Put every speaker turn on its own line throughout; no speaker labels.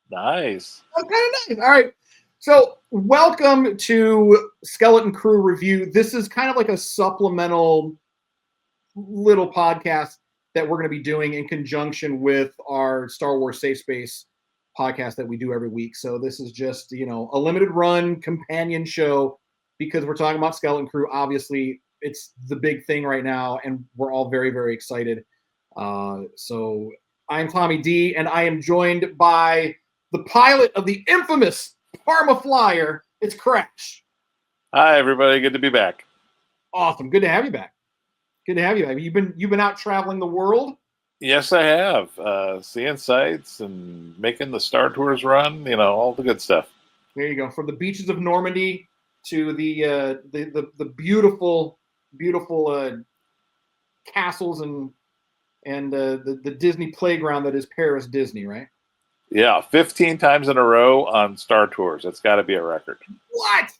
Nice.
Oh, kind of nice. All right. So, welcome to Skelton Crew Review. This is kind of like a supplemental little podcast that we're going to be doing in conjunction with our Star Wars Safespace podcast that we do every week. So, this is just, a limited run companion show because we're talking about Skelton Crew. Obviously, it's the big thing right now, and we're all very, very excited. So, I'm Tommy D, and I am joined by the pilot of the infamous Parma Flyer. It's Crash.
Hi, everybody. Good to be back.
Awesome. Good to have you back. Good to have you back. You've been out traveling the world?
Yes, I have. Seeing sights and making the Star Tours run, all the good stuff.
There you go. From the beaches of Normandy to the beautiful, beautiful castles and the Disney playground that is Paris Disney, right?
Yeah, 15 times in a row on Star Tours. That's got to be a record.
What?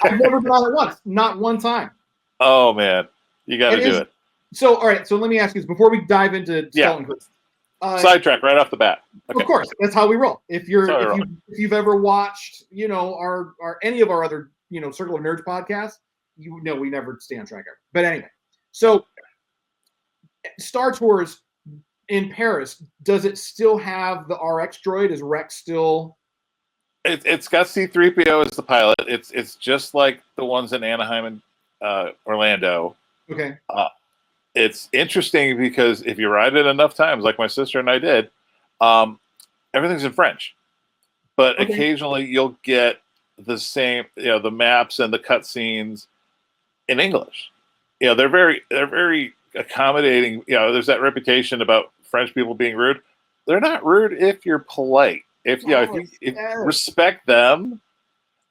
I've never been on it once. Not one time.
Oh, man. You got to do it.
So, all right. So let me ask you this before we dive into Skelton Crew.
Sidetrack right off the bat.
Okay. Of course, that's how we roll. If you've ever watched, our any of our other, Circle of Nerds podcasts, we never stay on track ever. But anyway, so Star Tours in Paris, does it still have the RX droid? Is Rex still?
It's got C-3PO as the pilot. It's just like the ones in Anaheim and Orlando.
Okay.
It's interesting because if you ride it enough times, like my sister and I did, everything's in French. But occasionally you'll get the same, the maps and the cutscenes in English. They're very accommodating. There's that reputation about French people being rude. They're not rude if you're polite. If you respect them,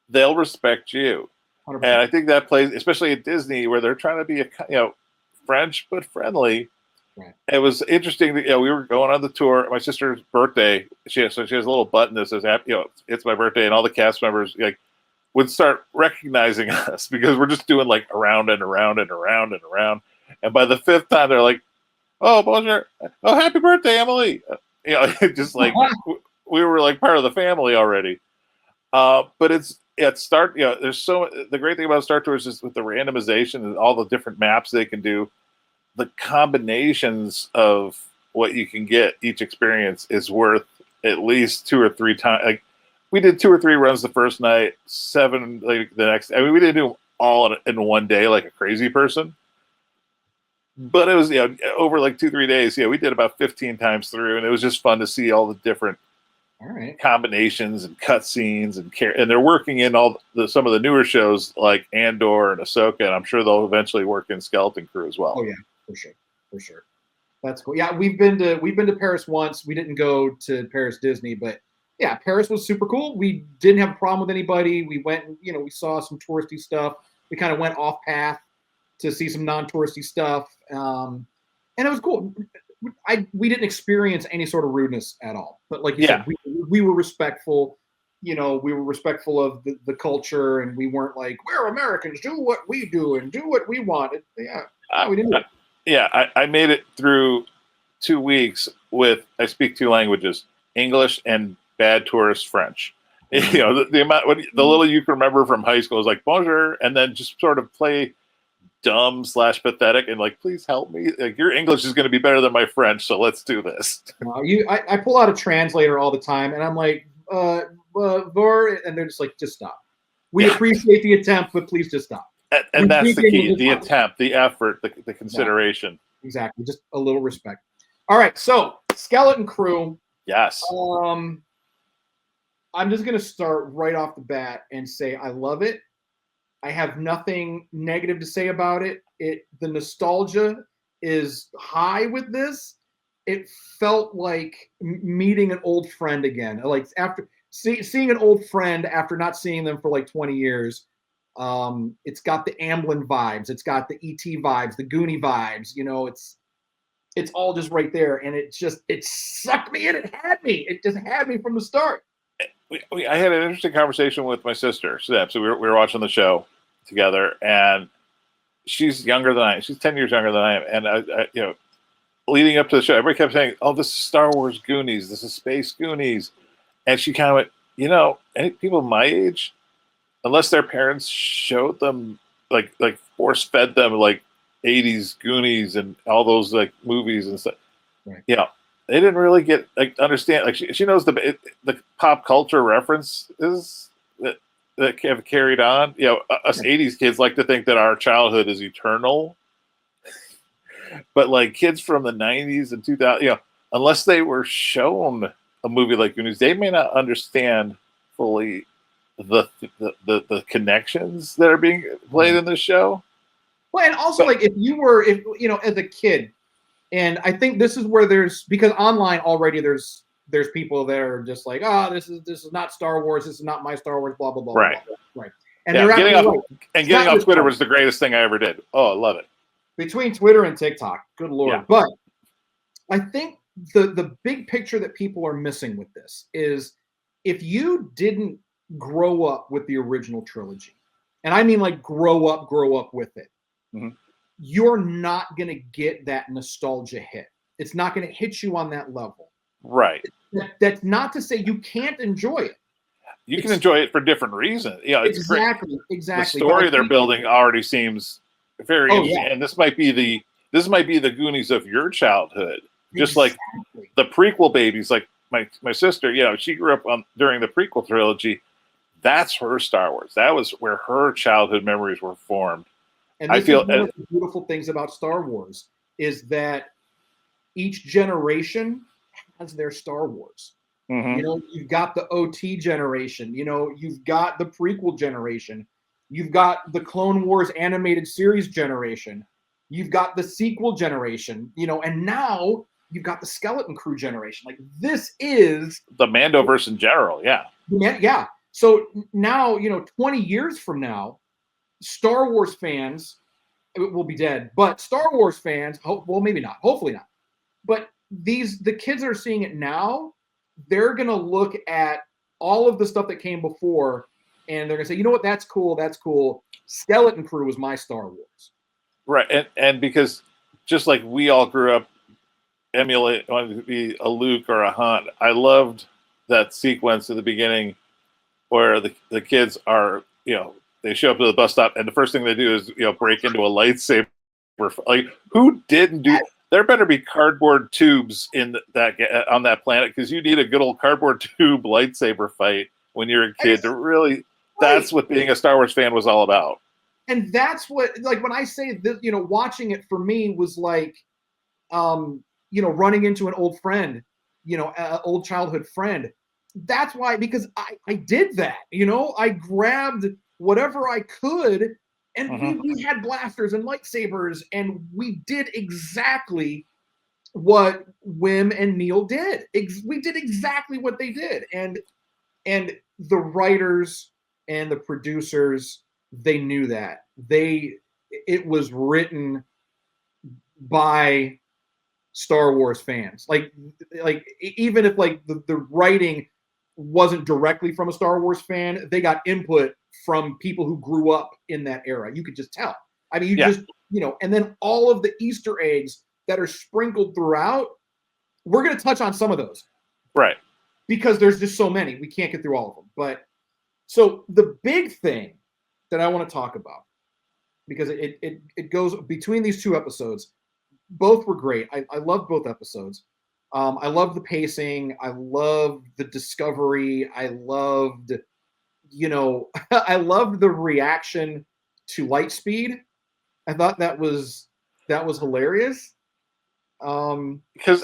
they'll respect you. 100%. And I think that plays, especially at Disney, where they're trying to be French but friendly. Right. It was interesting that we were going on the tour. My sister's birthday. She has a little button that says it's my birthday, and all the cast members would start recognizing us because we're just doing like around and around and around and around. And by the fifth time, they're like, "Oh, bonjour! Oh, happy birthday, Emily!" Just like we were like part of the family already. But there's the great thing about Star Tours is with the randomization and all the different maps they can do. The combinations of what you can get each experience is worth at least 2 or 3 times. Like we did 2 or 3 runs the first night, 7 the next. I mean, we didn't do them all in one day like a crazy person. But it was over like 2-3 days. We did about 15 times through, and it was just fun to see all the different combinations and cutscenes and they're working in some of the newer shows like Andor and Ahsoka, and I'm sure they'll eventually work in Skelton Crew as well.
Oh yeah, for sure. That's cool. Yeah, we've been to Paris once. We didn't go to Paris Disney, but yeah, Paris was super cool. We didn't have a problem with anybody. We went and we saw some touristy stuff. We kind of went off path to see some non-touristy stuff, and it was cool. We didn't experience any sort of rudeness at all, but like you said, we were respectful. We were respectful of the culture, and we weren't like, we're Americans, do what we do and do what we want. We didn't.
I made it through 2 weeks with I speak 2 languages, English and bad tourist French. The amount, the little you can remember from high school is like bonjour, and then just sort of play dumb/pathetic and like, please help me. Like your English is going to be better than my French, so let's do this.
I pull out a translator all the time, and I'm like, and they're just like, just stop. We appreciate the attempt, but please just stop.
And that's the key: the attempt, the effort, the consideration.
Exactly, just a little respect. All right, so Skelton Crew.
Yes.
I'm just going to start right off the bat and say I love it. I have nothing negative to say about it. The nostalgia is high with this. It felt like meeting an old friend again. Like after seeing an old friend after not seeing them for like 20 years. It's got the Amblin vibes. It's got the ET vibes, the Goonie vibes. It's all just right there, and it sucked me in. It had me. It just had me from the start.
I had an interesting conversation with my sister, Seb. So we were watching the show together, and she's younger than I am. She's 10 years younger than I am. And I leading up to the show, everybody kept saying, "Oh, this is Star Wars Goonies. This is Space Goonies." And she kind of went, you know, any people my age, unless their parents showed them like force fed them like 80s Goonies and all those like movies and stuff.
Right.
You know, they didn't really get like understand. Like she knows the pop culture references that have carried on. You know, us 80s kids like to think that our childhood is eternal, but like kids from the 90s and 2000, you know, unless they were shown a movie like Goonies, they may not understand fully the connections that are being played in this show.
Well, and also like if you know, as a kid, and I think this is where because online already there's people that are just like, oh, this is not Star Wars, this is not my Star Wars, blah blah blah.
Right.
Blah, blah. Right. And they're
getting off Twitter was the greatest thing I ever did. Oh, I love it.
Between Twitter and TikTok, good Lord. Yeah. But I think the big picture that people are missing with this is if you didn't grow up with the original trilogy, and I mean like grow up with it, you're not going to get that nostalgia hit. It's not going to hit you on that level.
Right.
That's not to say you can't enjoy it.
You can enjoy it for different reasons. Yeah, it's
exactly.
The story they're building already seems very interesting. Yeah. And this might be the Goonies of your childhood. Just like the prequel babies, like my sister, you know, she grew up during the prequel trilogy. That's her Star Wars. That was where her childhood memories were formed.
And I feel one of the beautiful things about Star Wars is that each generation has their Star Wars. You know, you've got the OT generation, you know, you've got the prequel generation, you've got the Clone Wars animated series generation, you've got the sequel generation, you know, and now you've got the Skelton Crew generation. Like this is
the Mandoverse in general. Yeah.
Yeah. So now, you know, 20 years from now, Star Wars fans will be dead, but Star Wars fans, well, maybe not, hopefully not. But the kids that are seeing it now, they're going to look at all of the stuff that came before and they're going to say, you know what, that's cool. That's cool. Skelton Crew was my Star Wars.
Right. And because just like we all grew up wanting to be a Luke or a Han, I loved that sequence at the beginning where the kids are, you know, they show up to the bus stop and the first thing they do is, you know, break into a lightsaber. Like, who didn't do? There better be cardboard tubes in on that planet because you need a good old cardboard tube lightsaber fight when you're a kid to really. That's what being a Star Wars fan was all about.
And that's what, like, when I say this, you know, watching it for me was like, you know, running into an old friend, you know, an old childhood friend. That's why, because I did that, you know, I grabbed whatever I could and we had blasters and lightsabers and we did exactly what Wim and Neil did. We did exactly what they did. And the writers and the producers, they knew that. It was written by Star Wars fans. Like even if like the writing wasn't directly from a Star Wars fan, they got input from people who grew up in that era. You could just tell. I mean, just, you know, and then all of the Easter eggs that are sprinkled throughout, we're going to touch on some of those.
Right.
Because there's just so many. We can't get through all of them. But so the big thing that I want to talk about, because it goes between these two episodes, both were great. I loved both episodes. I loved the pacing. I loved the discovery. I loved, you know, I loved the reaction to Lightspeed. I thought that was hilarious.
Because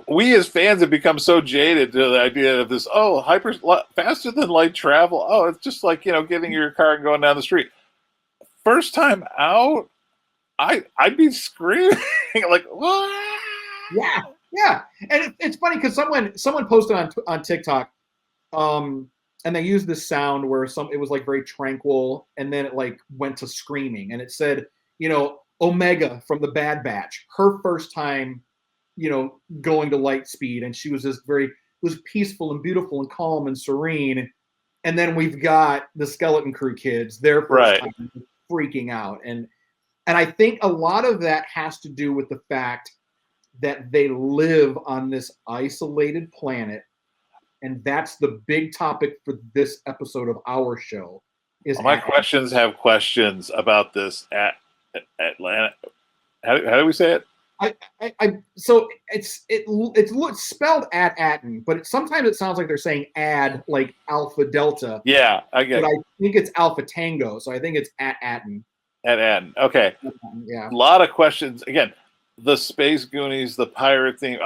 we as fans have become so jaded to the idea of this. Oh, faster than light travel. Oh, it's just like, you know, getting your car and going down the street. First time out, I'd be screaming like, what?
Yeah. And it's funny because someone posted on TikTok, and they used this sound where it was like very tranquil, and then it like went to screaming, and it said, you know, Omega from the Bad Batch, her first time, you know, going to Lightspeed, and she was just was peaceful and beautiful and calm and serene. And then we've got the Skelton Crew kids, their first time freaking out. And I think a lot of that has to do with the fact that they live on this isolated planet and that's the big topic for this episode of our show. Is
my questions have questions about this at Atlanta. How do we say it?
So it's spelled at-atten, but sometimes it sounds like they're saying ad, like Alpha Delta.
Yeah, I get it.
But I think it's Alpha Tango, so I think it's at-atten.
At-atten. Okay.
Yeah.
A lot of questions. Again, the Space Goonies, the pirate theme.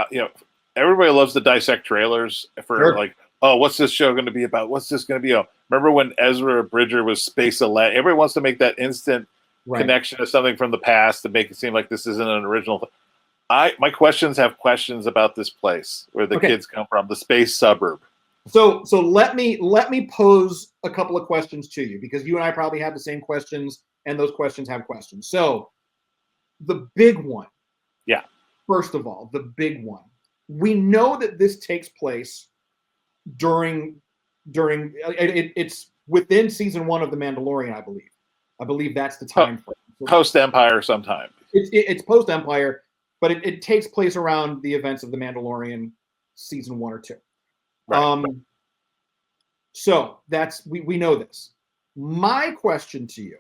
Everybody loves the dissect trailers for like, oh, what's this show going to be about? What's this going to be? Remember when Ezra Bridger was Space-Aladdin? Everybody wants to make that instant connection to something from the past to make it seem like this isn't an original. My questions have questions about this place where the kids come from, the space suburb.
So let me pose a couple of questions to you, because you and I probably have the same questions, and those questions have questions. So the big one.
Yeah.
First of all, the big one. We know that this takes place during it's within season 1 of The Mandalorian, I believe. I believe that's the time frame.
Post Empire sometime.
It's post Empire, but it takes place around the events of The Mandalorian season 1 or 2. Right. So that's we know this. My question to you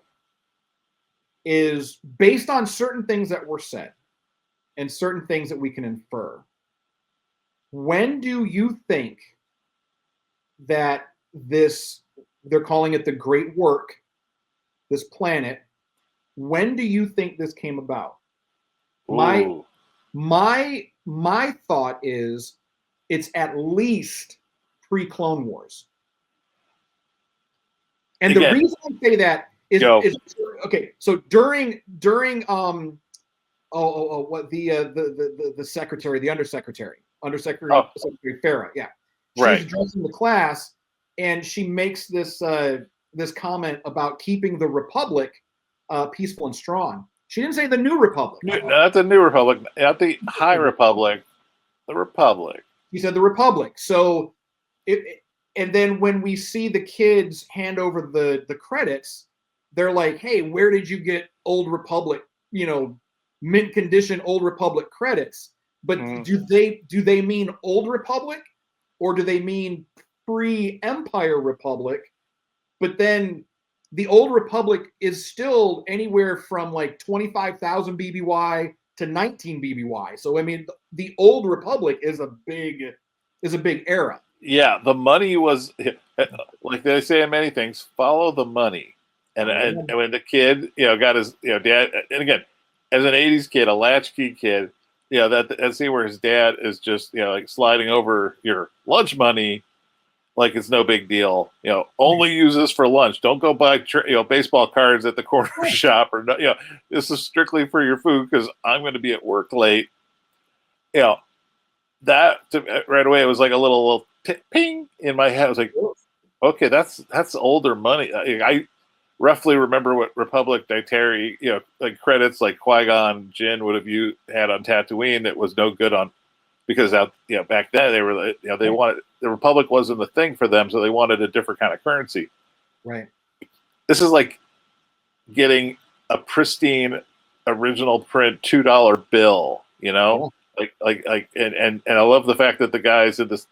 is, based on certain things that were said and certain things that we can infer, when do you think that this, they're calling it the Great Work, this planet, when do you think this came about?
Ooh.
My thought is it's at least pre-Clone Wars. And the reason I say that is okay. So during what the secretary, the undersecretary Farah, yeah, she's addressing the class, and she makes this this comment about keeping the Republic peaceful and strong. She didn't say the New Republic.
Not the New Republic, not the High Republic. The Republic.
She said the Republic. So and then when we see the kids hand over the credits, they're like, hey, where did you get Old Republic, mint condition Old Republic credits? But do they mean Old Republic, or do they mean pre-Empire Republic? But then the Old Republic is still anywhere from like 25,000 BBY to 19 BBY. So I mean, the Old Republic is a big era.
Yeah, the money was, like they say in many things, follow the money. And when the kid, got his, dad, and again, as an '80s kid, a latchkey kid, that see where his dad is just, like sliding over your lunch money, like it's no big deal. Only use this for lunch. Don't go buy, baseball cards at the corner shop, or this is strictly for your food because I'm going to be at work late. That right away, it was like a little ping in my head. I was like, okay, that's older money. I roughly remember what Republic Dietary, like credits like Qui-Gon Jinn would have had on Tatooine that was no good on, because back then they were, they wanted, the Republic wasn't the thing for them, so they wanted a different kind of currency.
Right.
This is like getting a pristine original print $2 bill,
Yeah.
like and I love the fact that the guys in this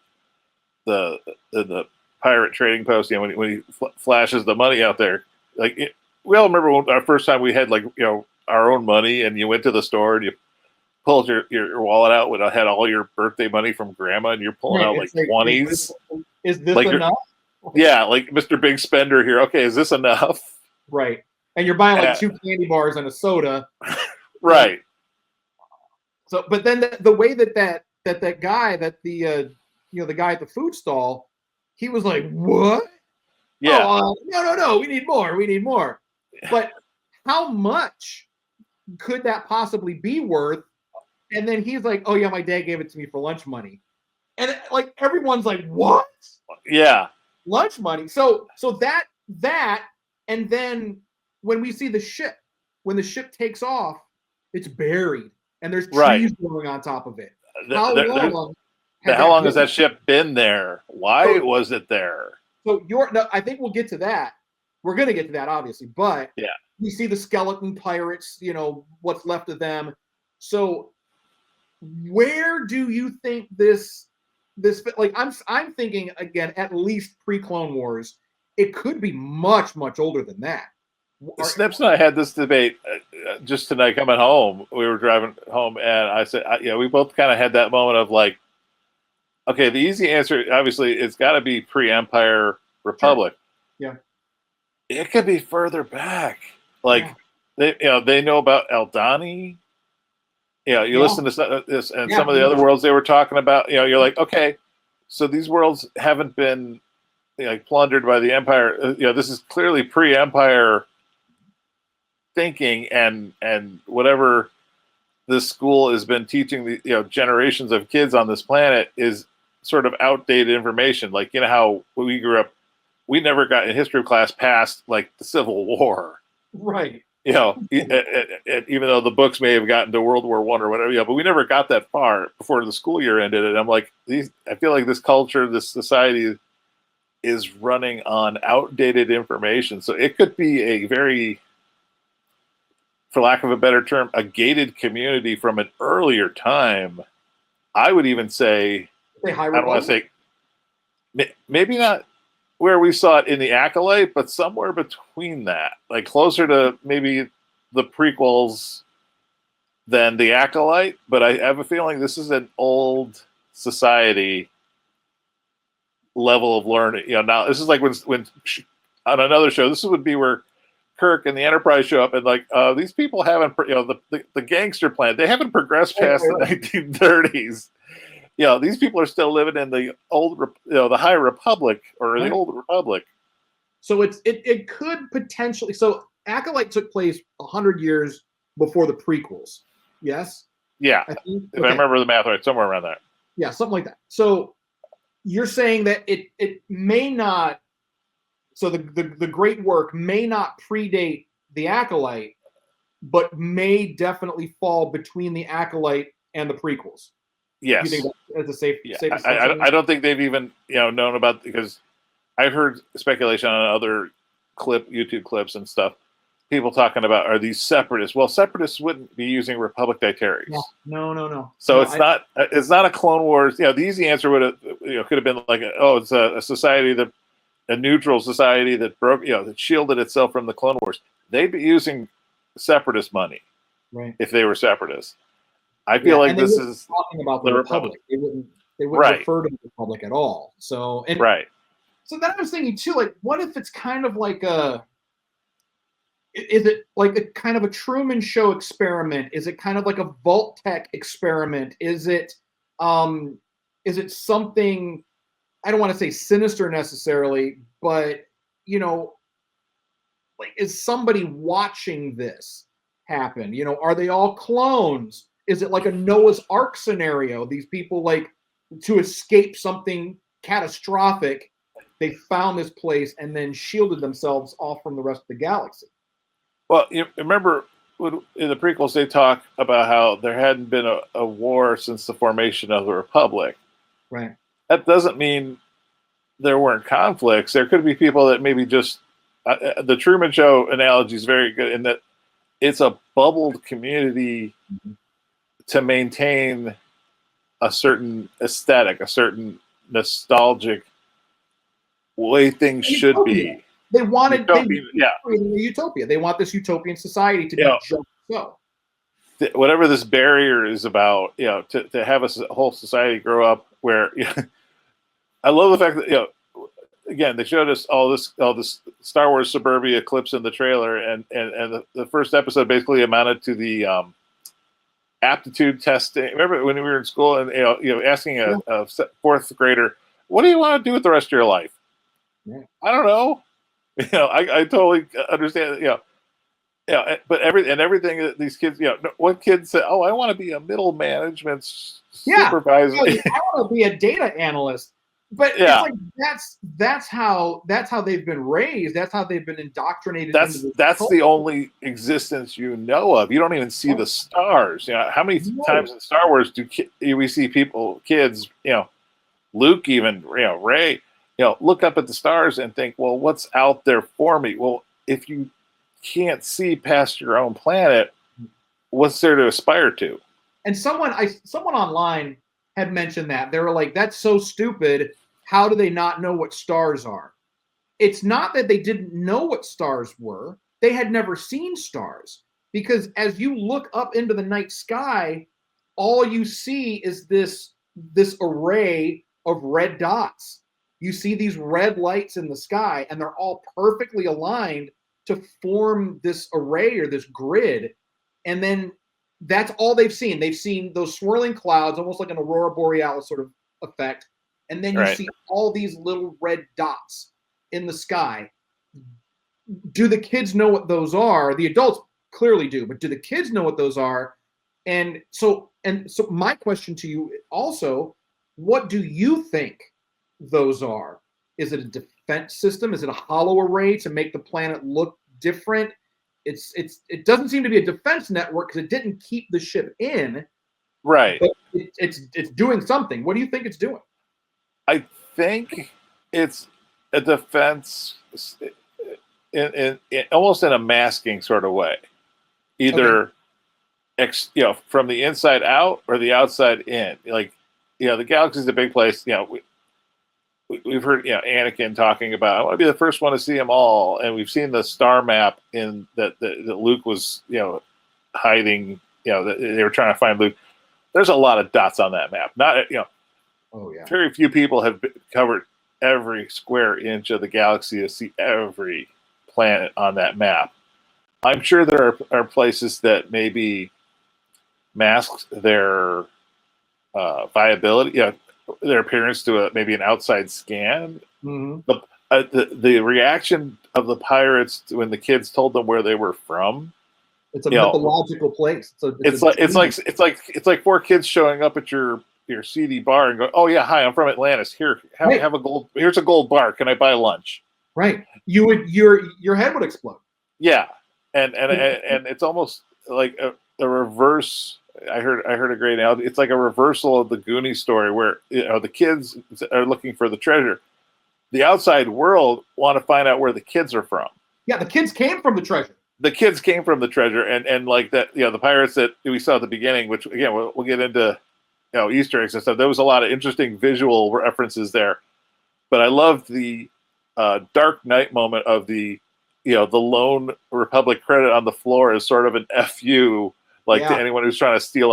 the pirate trading post, when he flashes the money out there, we all remember our first time we had our own money, and you went to the store and you pulled your wallet out when I had all your birthday money from grandma, and you're pulling out like 20s.
Is this enough?
Yeah, like Mr. Big Spender here. Okay, is this enough?
Right. And you're buying like 2 candy bars and a soda.
Right.
So, but then the way that guy, that the guy at the food stall, he was like, what?
Yeah.
Oh, no, we need more. But how much could that possibly be worth? And then he's like, oh yeah, my dad gave it to me for lunch money. And like everyone's like, what?
Yeah.
Lunch money. So that and then when we see the ship, when the ship takes off, it's buried and there's trees growing on top of it. How long
has that ship been there? Why was it there?
So I think we'll get to that. We're going to get to that, obviously, but we see the skeleton pirates, what's left of them. So where do you think this this, like, I'm thinking again, at least pre-Clone Wars. It could be much older than that.
Snips and I had this debate just tonight coming home. We were driving home, and I said, we both kind of had that moment of like, okay, the easy answer, obviously, it's got to be pre-Empire Republic.
Sure.
Yeah, it could be further back. Like they know about Eldani. You listen to this and some of the other worlds they were talking about. You're like, okay, so these worlds haven't been plundered by the Empire. This is clearly pre-Empire thinking, and whatever this school has been teaching the generations of kids on this planet is sort of outdated information. Like how when we grew up, we never got in history class past like the Civil War,
right?
Even though the books may have gotten to World War I or whatever, but we never got that far before the school year ended. And I'm like, I feel like this culture, this society is running on outdated information. So it could be a very, for lack of a better term, a gated community from an earlier time. I would even say, I don't want to say, maybe not where we saw it in the Acolyte, but somewhere between that, like closer to maybe the prequels than the Acolyte. But I have a feeling this is an old society level of learning. Now this is like when on another show, this would be where Kirk and the Enterprise show up, and like these people haven't, the gangster plan, they haven't progressed past the 1930s. These people are still living in the old, the High Republic or the Old Republic.
So it could potentially. So Acolyte took place 100 years before the prequels. Yes.
Yeah. If I remember the math right, somewhere around there.
Yeah, something like that. So you're saying that it may not. So the great work may not predate the Acolyte, but may definitely fall between the Acolyte and the prequels.
Yes.
You think that's a safe?
I don't think they've even known about, because I've heard speculation on other YouTube clips and stuff. People talking about, are these separatists? Well, separatists wouldn't be using Republic Dietaries.
No.
So it's not a Clone Wars. The easy answer would have could have been like, it's a society that, a neutral society that broke, that shielded itself from the Clone Wars. They'd be using separatist money,
right?
If they were separatists. I feel like this is
talking about the Republic. They wouldn't refer to the Republic at all. So So then I was thinking too, like, what if it's kind of like is it like a kind of a Truman Show experiment? Is it kind of like a Vault-Tec experiment? Is it something, I don't want to say sinister necessarily, but like, is somebody watching this happen? Are they all clones? Is it like a Noah's Ark scenario? These people, like, to escape something catastrophic, they found this place and then shielded themselves off from the rest of the galaxy.
Well, you remember in the prequels, they talk about how there hadn't been a war since the formation of the Republic.
Right.
That doesn't mean there weren't conflicts. There could be people that maybe just, the Truman Show analogy is very good in that it's a bubbled community to maintain a certain aesthetic, a certain nostalgic way things should be.
They wanted
utopia.
They want this utopian society to be just so.
Whatever this barrier is about, to have a whole society grow up where, I love the fact that, again, they showed us all this Star Wars suburbia clips in the trailer, and the first episode basically amounted to the aptitude testing. Remember when we were in school and asking a fourth grader, "What do you want to do with the rest of your life?"
Yeah.
I don't know. I totally understand. But everything that these kids, what kids say, "Oh, I want to be a middle management supervisor.
I want to be a data analyst." But it's like that's how they've been raised. That's how they've been indoctrinated.
That's the only existence you know of. You don't even see the stars. How many times in Star Wars do we see kids, Luke, even Rey, look up at the stars and think, well, what's out there for me? Well, if you can't see past your own planet, what's there to aspire to?
And someone online had mentioned that. They were like, that's so stupid. How do they not know what stars are? It's not that they didn't know what stars were. They had never seen stars. Because as you look up into the night sky, all you see is this array of red dots. You see these red lights in the sky, and they're all perfectly aligned to form this array or this grid. And then that's all they've seen. They've seen those swirling clouds, almost like an aurora borealis sort of effect. And then you see all these little red dots in the sky. Do the kids know what those are? The adults clearly do, but do the kids know what those are? And so my question to you also, what do you think those are? Is it a defense system? Is it a hollow array to make the planet look different? It doesn't seem to be a defense network because it didn't keep the ship in.
Right.
But it's doing something. What do you think it's doing?
I think it's a defense in almost in a masking sort of way. Either from the inside out or the outside in. Like, the galaxy's a big place. We've heard Anakin talking about, I want to be the first one to see them all, and we've seen the star map in that Luke was hiding. That they were trying to find Luke. There's a lot of dots on that map. Not
Oh yeah.
Very few people have covered every square inch of the galaxy to see every planet on that map. I'm sure there are places that maybe mask their viability, their appearance to maybe an outside scan.
Mm-hmm.
The reaction of the pirates when the kids told them where they were from.
It's a mythological place.
It's like four kids showing up at your seedy bar and go, "Oh yeah, hi, I'm from Atlantis. Here, have a gold. Here's a gold bar. Can I buy lunch?"
Right. Your head would explode.
Yeah, and it's almost like a reverse. I heard a great analogy. It's like a reversal of the Goonies story where the kids are looking for the treasure. The outside world want to find out where the kids are from.
Yeah, the kids came from the treasure.
The kids came from the treasure, and like that, the pirates that we saw at the beginning, which again we'll get into, Easter eggs and stuff. There was a lot of interesting visual references there, but I loved the Dark Knight moment of the lone Republic credit on the floor is sort of an FU, to anyone who's trying to steal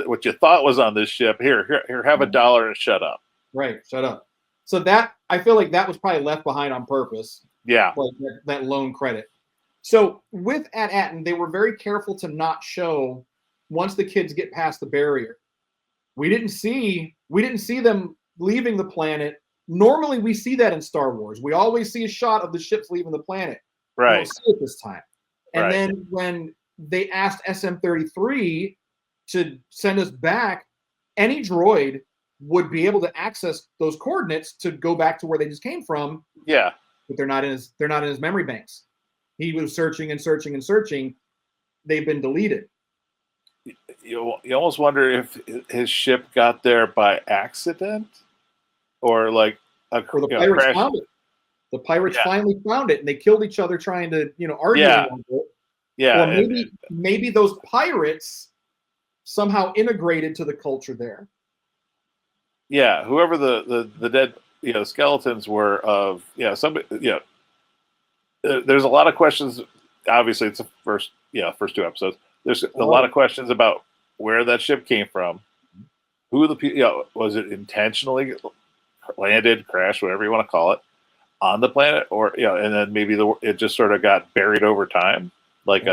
what you thought was on this ship. Here, have $1 and shut up.
Right, shut up. So that, I feel like that was probably left behind on purpose.
Yeah,
like that lone credit. So with At-Atten, they were very careful to not show once the kids get past the barrier. We didn't see them leaving the planet. Normally, we see that in Star Wars. We always see a shot of the ships leaving the planet.
Right.
We don't see it this time. And then when they asked SM-33 to send us back, any droid would be able to access those coordinates to go back to where they just came from.
Yeah.
But they're not in his memory banks. He was searching and searching and searching. They've been deleted.
You almost wonder if his ship got there by accident, or like
the pirates
crash.
found it. The pirates finally found it, and they killed each other trying to argue about it.
Yeah.
Or maybe those pirates somehow integrated to the culture there.
Yeah, whoever the dead skeletons were of somebody there's a lot of questions. Obviously, it's the first 2 episodes. There's a lot of questions about where that ship came from, who was it intentionally landed, crashed, whatever you want to call it, on the planet, or and then maybe it just sort of got buried over time, like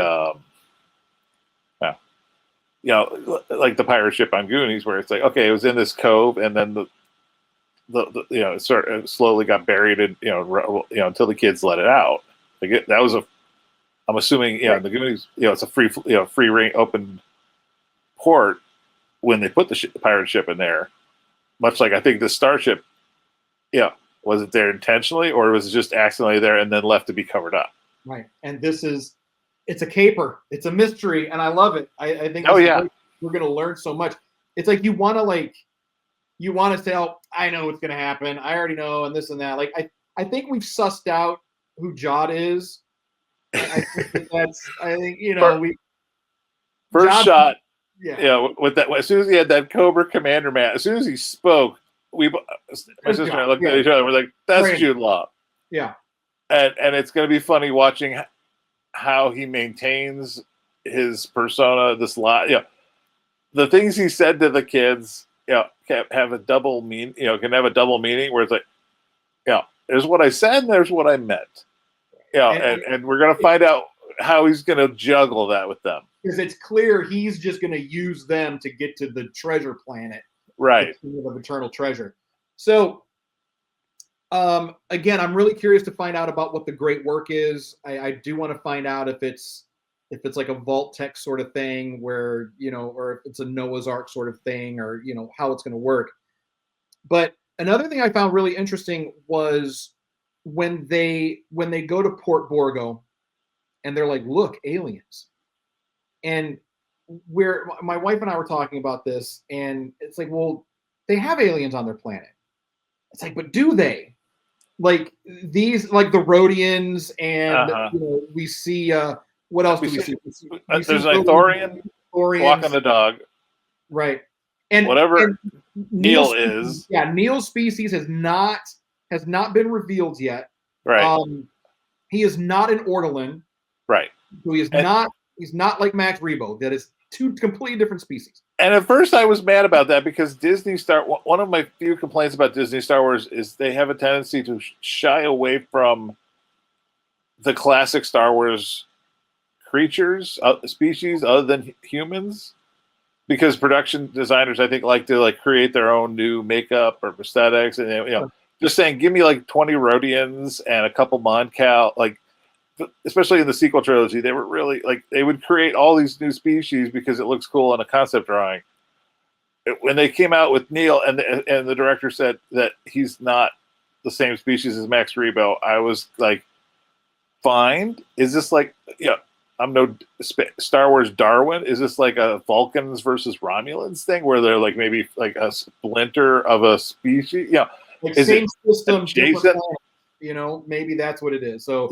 like the pirate ship on Goonies, where it's like, okay, it was in this cove, and then it sort of slowly got buried, and until the kids let it out. Like that was I'm assuming, in the Goonies, it's a free range, open port when they put the pirate ship in there. Much like I think the starship, was it there intentionally, or was it just accidentally there and then left to be covered up?
Right. And it's a caper. It's a mystery, and I love it. I think we're going to learn so much. It's like you want to say, oh, I know what's going to happen. I already know, and this and that. Like I think we've sussed out who Jod is. I think we
first shot
Yeah.
You know, with that, as soon as he had that Cobra Commander man, as soon as he spoke, my sister and I looked at each other. We're like, "That's Jude Law."
Yeah.
And it's going to be funny watching how he maintains his persona. This lot, the things he said to the kids, can have a double mean. Can have a double meaning where it's like, there's what I said, and there's what I meant. And we're going to find out how he's going to juggle that with them.
Because it's clear he's just going to use them to get to the treasure planet,
right?
Of eternal treasure. So, again, I'm really curious to find out about what the great work is. I do want to find out if it's like a vault tech sort of thing, where or if it's a Noah's Ark sort of thing, or how it's going to work. But another thing I found really interesting was when they go to Port Borgo, and they're like, "Look, aliens." And my wife and I were talking about this, and it's like, well, they have aliens on their planet. It's like, but do they? Like these, like the Rhodians, and we see what else do we see?
There's an Ithorian walking the dog,
right? And
whatever
and
Neil is,
Neil's species has not been revealed yet.
Right.
He is not an Ortolan.
Right.
So he is not. He's not like Max Rebo. That is two completely different species.
And at first I was mad about that because one of my few complaints about Disney Star Wars is they have a tendency to shy away from the classic Star Wars creatures, species other than humans, because production designers, I think, like to create their own new makeup or prosthetics, and just saying, give me 20 Rhodians and a couple Mon Cal, especially in the sequel trilogy, they were really they would create all these new species because it looks cool in a concept drawing. When they came out with Neil and the director said that he's not the same species as Max Rebo, I was like, fine. Is this I'm no Star Wars Darwin? Is this like a Vulcans versus Romulans thing where they're maybe a splinter of a species? Is
same
it
system,
adjacent?
Maybe that's what it is. So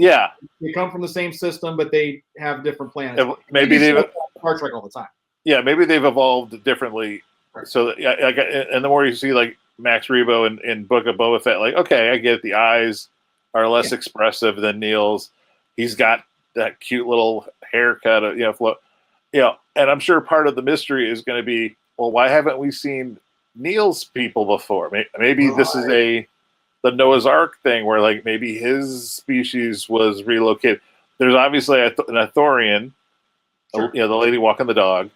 they come from the same system, but they have different planets.
Maybe they've
Star Trek all the time.
Yeah, maybe they've evolved differently.
Right.
So and the more you see Max Rebo in Book of Boba Fett, okay, I get it. The eyes are less expressive than Neil's. He's got that cute little haircut, and I'm sure part of the mystery is going to be, well, why haven't we seen Neil's people before? Maybe this is the Noah's Ark thing where maybe his species was relocated. There's obviously an Ithorian, the lady walking the dog.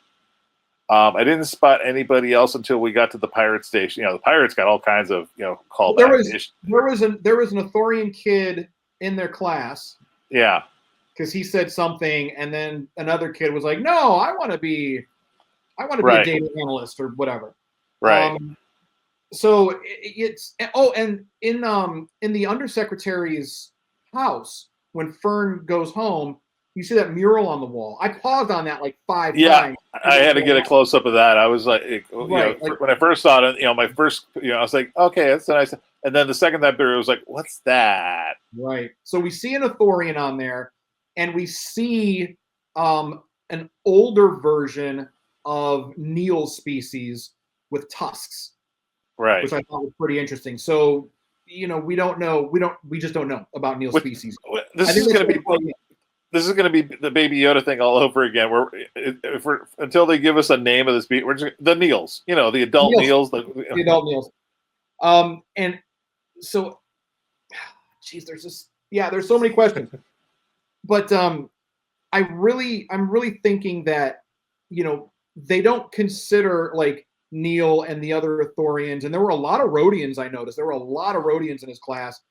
I didn't spot anybody else until we got to the pirate station. The pirates got all kinds of callbacks.
There was an Ithorian kid in their class.
Yeah,
because he said something, and then another kid was like, "No, I want to be a data analyst or whatever."
Right.
So it's and in the undersecretary's house, when Fern goes home, you see that mural on the wall. I paused on that 5 times.
I had to get a close up of that. I was when I first saw it, my first, I was like, okay, that's nice. And then the second time through, it was like, what's that?
Right. So we see an Ithorian on there, and we see an older version of Neil's species with tusks.
Right.
Which I thought was pretty interesting. So, we don't know. We just don't know about Neil's species.
This is going to be the Baby Yoda thing all over again. Until they give us a name of this beat, we're just the Neils. The adult Neils. The
adult Neils. And so, geez, there's so many questions. But I'm really thinking that they don't consider Neil and the other Ithorians, and there were a lot of Rhodians. I noticed there were a lot of Rhodians in his class.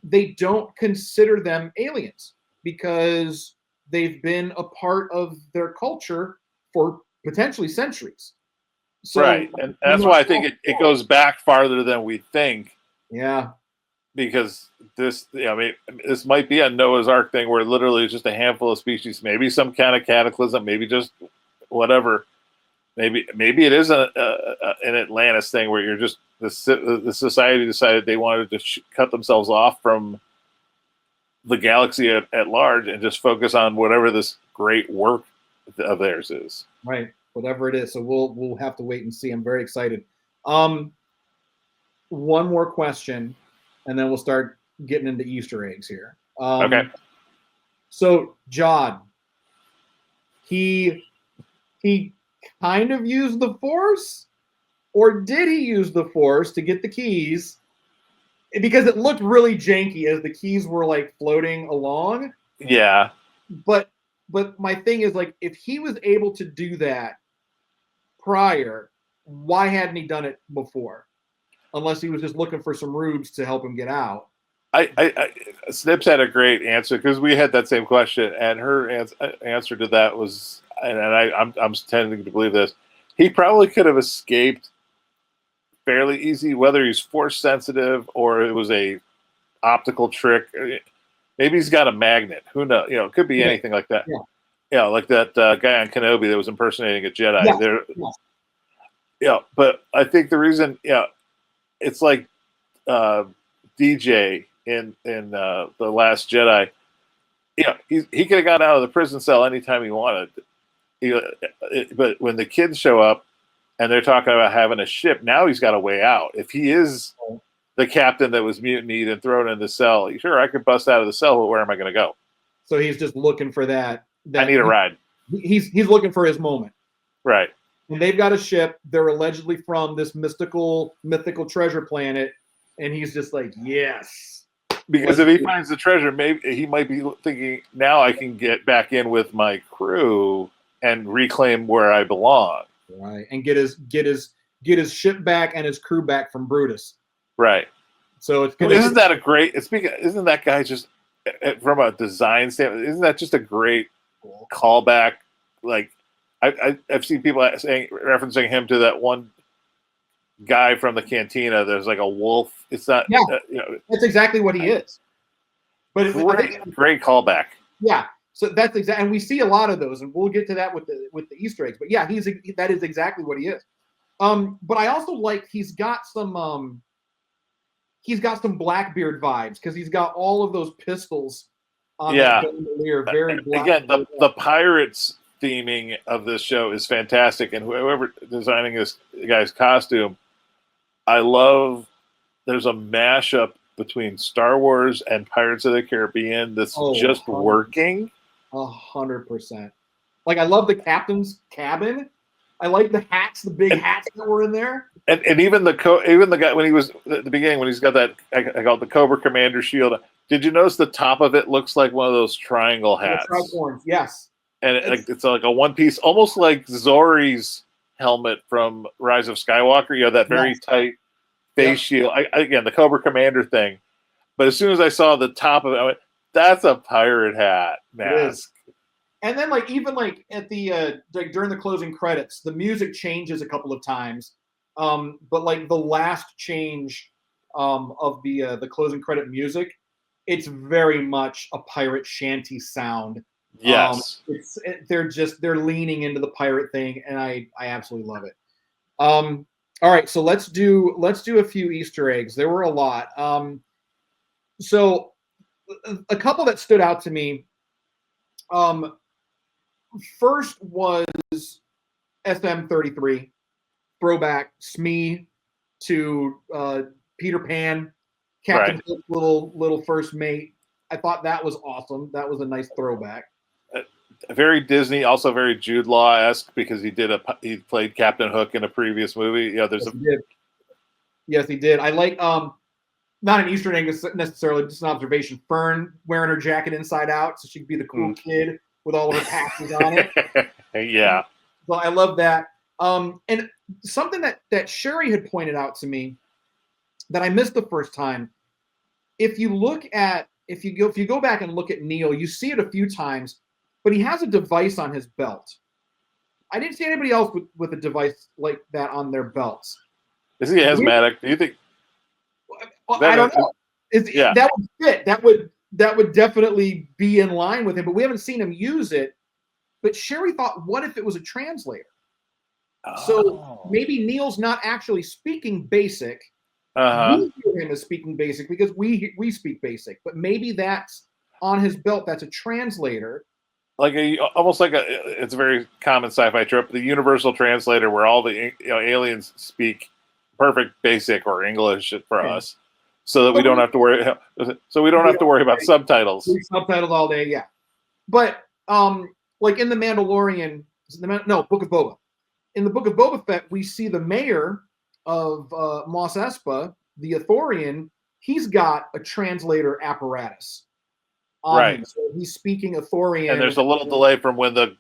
They don't consider them aliens because they've been a part of their culture for potentially centuries. So,
right, and that's why I think it goes back farther than we think.
Yeah,
because this might be a Noah's Ark thing where literally it's just a handful of species, maybe some kind of cataclysm, maybe just whatever. Maybe it is an Atlantis thing where you're just the society decided they wanted to cut themselves off from the galaxy at large and just focus on whatever this great work of theirs is.
Right. whatever it is. So we'll have to wait and see. I'm very excited. One more question, and then we'll start getting into Easter eggs here.
Okay.
So Jod, he kind of used the Force, or did he use the Force to get the keys? Because it looked really janky as the keys were like floating along.
Yeah.
But my thing is, like, if he was able to do that prior, why hadn't he done it before? Unless he was just looking for some rubes to help him get out.
Snips had a great answer because we had that same question, and her answer to that was, and I'm tending to believe this, he probably could have escaped fairly easy, whether he's force sensitive or it was a optical trick. Maybe he's got a magnet. Who knows? You know, it could be anything like that.
Yeah.
You know, like that guy on Kenobi that was impersonating a Jedi.
Yeah.
There,
Yeah.
you know, but I think the reason, it's like DJ in the Last Jedi. He could have got out of the prison cell anytime he wanted. But when the kids show up and they're talking about having a ship, now he's got a way out. If he is the captain that was mutinied and thrown in the cell, sure, I could bust out of the cell, but where am I going to go?
So he's just looking for that.
I need a ride.
He's looking for his moment.
Right.
And they've got a ship. They're allegedly from this mythical treasure planet, and he's just like, yes.
Because if he finds the treasure, maybe he might be thinking, now I can get back in with my crew and reclaim where I belong.
Right, and get his ship back and his crew back from Brutus.
Right.
So it's
isn't that a great? Isn't that guy just from a design standpoint? Isn't that just a great callback? Like I've seen people referencing him to that one guy from the cantina. There's like a wolf. It's not.
Yeah, that's exactly what he is. But
great callback.
Yeah. So that's exactly, and we see a lot of those, and we'll get to that with the Easter eggs. But yeah, that is exactly what he is. But I also like he's got some Blackbeard vibes because he's got all of those pistols on the bandolier, very black.
Again, the pirates theming of this show is fantastic, and whoever designing this guy's costume, I love. There's a mashup between Star Wars and Pirates of the Caribbean that's just working.
100%. Like, I love the captain's cabin. I like the hats, the big hats that were in there. And
even the guy when he was at the beginning, when he's got that, I call it the Cobra Commander shield. Did you notice the top of it looks like one of those triangle hats?
Tricorns, yes.
And it's like a one piece, almost like Zori's helmet from Rise of Skywalker. You know, that very tight face shield. Again, the Cobra Commander thing. But as soon as I saw the top of it, I went, that's a pirate hat mask.
And then, like, even like at the during the closing credits, the music changes a couple of times. But like the last change of the closing credit music, it's very much a pirate shanty sound.
Yes,
they're leaning into the pirate thing, and I absolutely love it. All right, so let's do a few Easter eggs. There were a lot. So a couple that stood out to me. First was SM-33, throwback Smee to Peter Pan, Captain Hook's little first mate. I thought that was awesome. That was a nice throwback.
Very Disney, also very Jude Law-esque because he played Captain Hook in a previous movie. Yeah,
Yes, he did. I like not an Easter egg necessarily, just an observation. Fern wearing her jacket inside out, so she could be the cool kid with all of her patches on it.
Yeah.
So I love that. And something that Sherry had pointed out to me that I missed the first time. If you go back and look at Neil, you see it a few times, but he has a device on his belt. I didn't see anybody else with a device like that on their belts.
Is he asthmatic? Do you think?
I don't know. That would fit. That would definitely be in line with him, but we haven't seen him use it. But Sherry thought, what if it was a translator? So maybe Neil's not actually speaking basic. We hear him as speaking basic because we speak basic, but maybe that's on his belt. That's a translator,
almost like it's a very common sci-fi trope, the universal translator, where all the aliens speak perfect basic or English for us, so that we don't have to worry. So we don't have to worry about subtitles.
Subtitles all day, yeah. But like in the Mandalorian, Book of Boba. In the Book of Boba Fett, we see the mayor of Mos Espa, the Ithorian. He's got a translator apparatus on him. So he's speaking Ithorian.
And there's a little delay from when the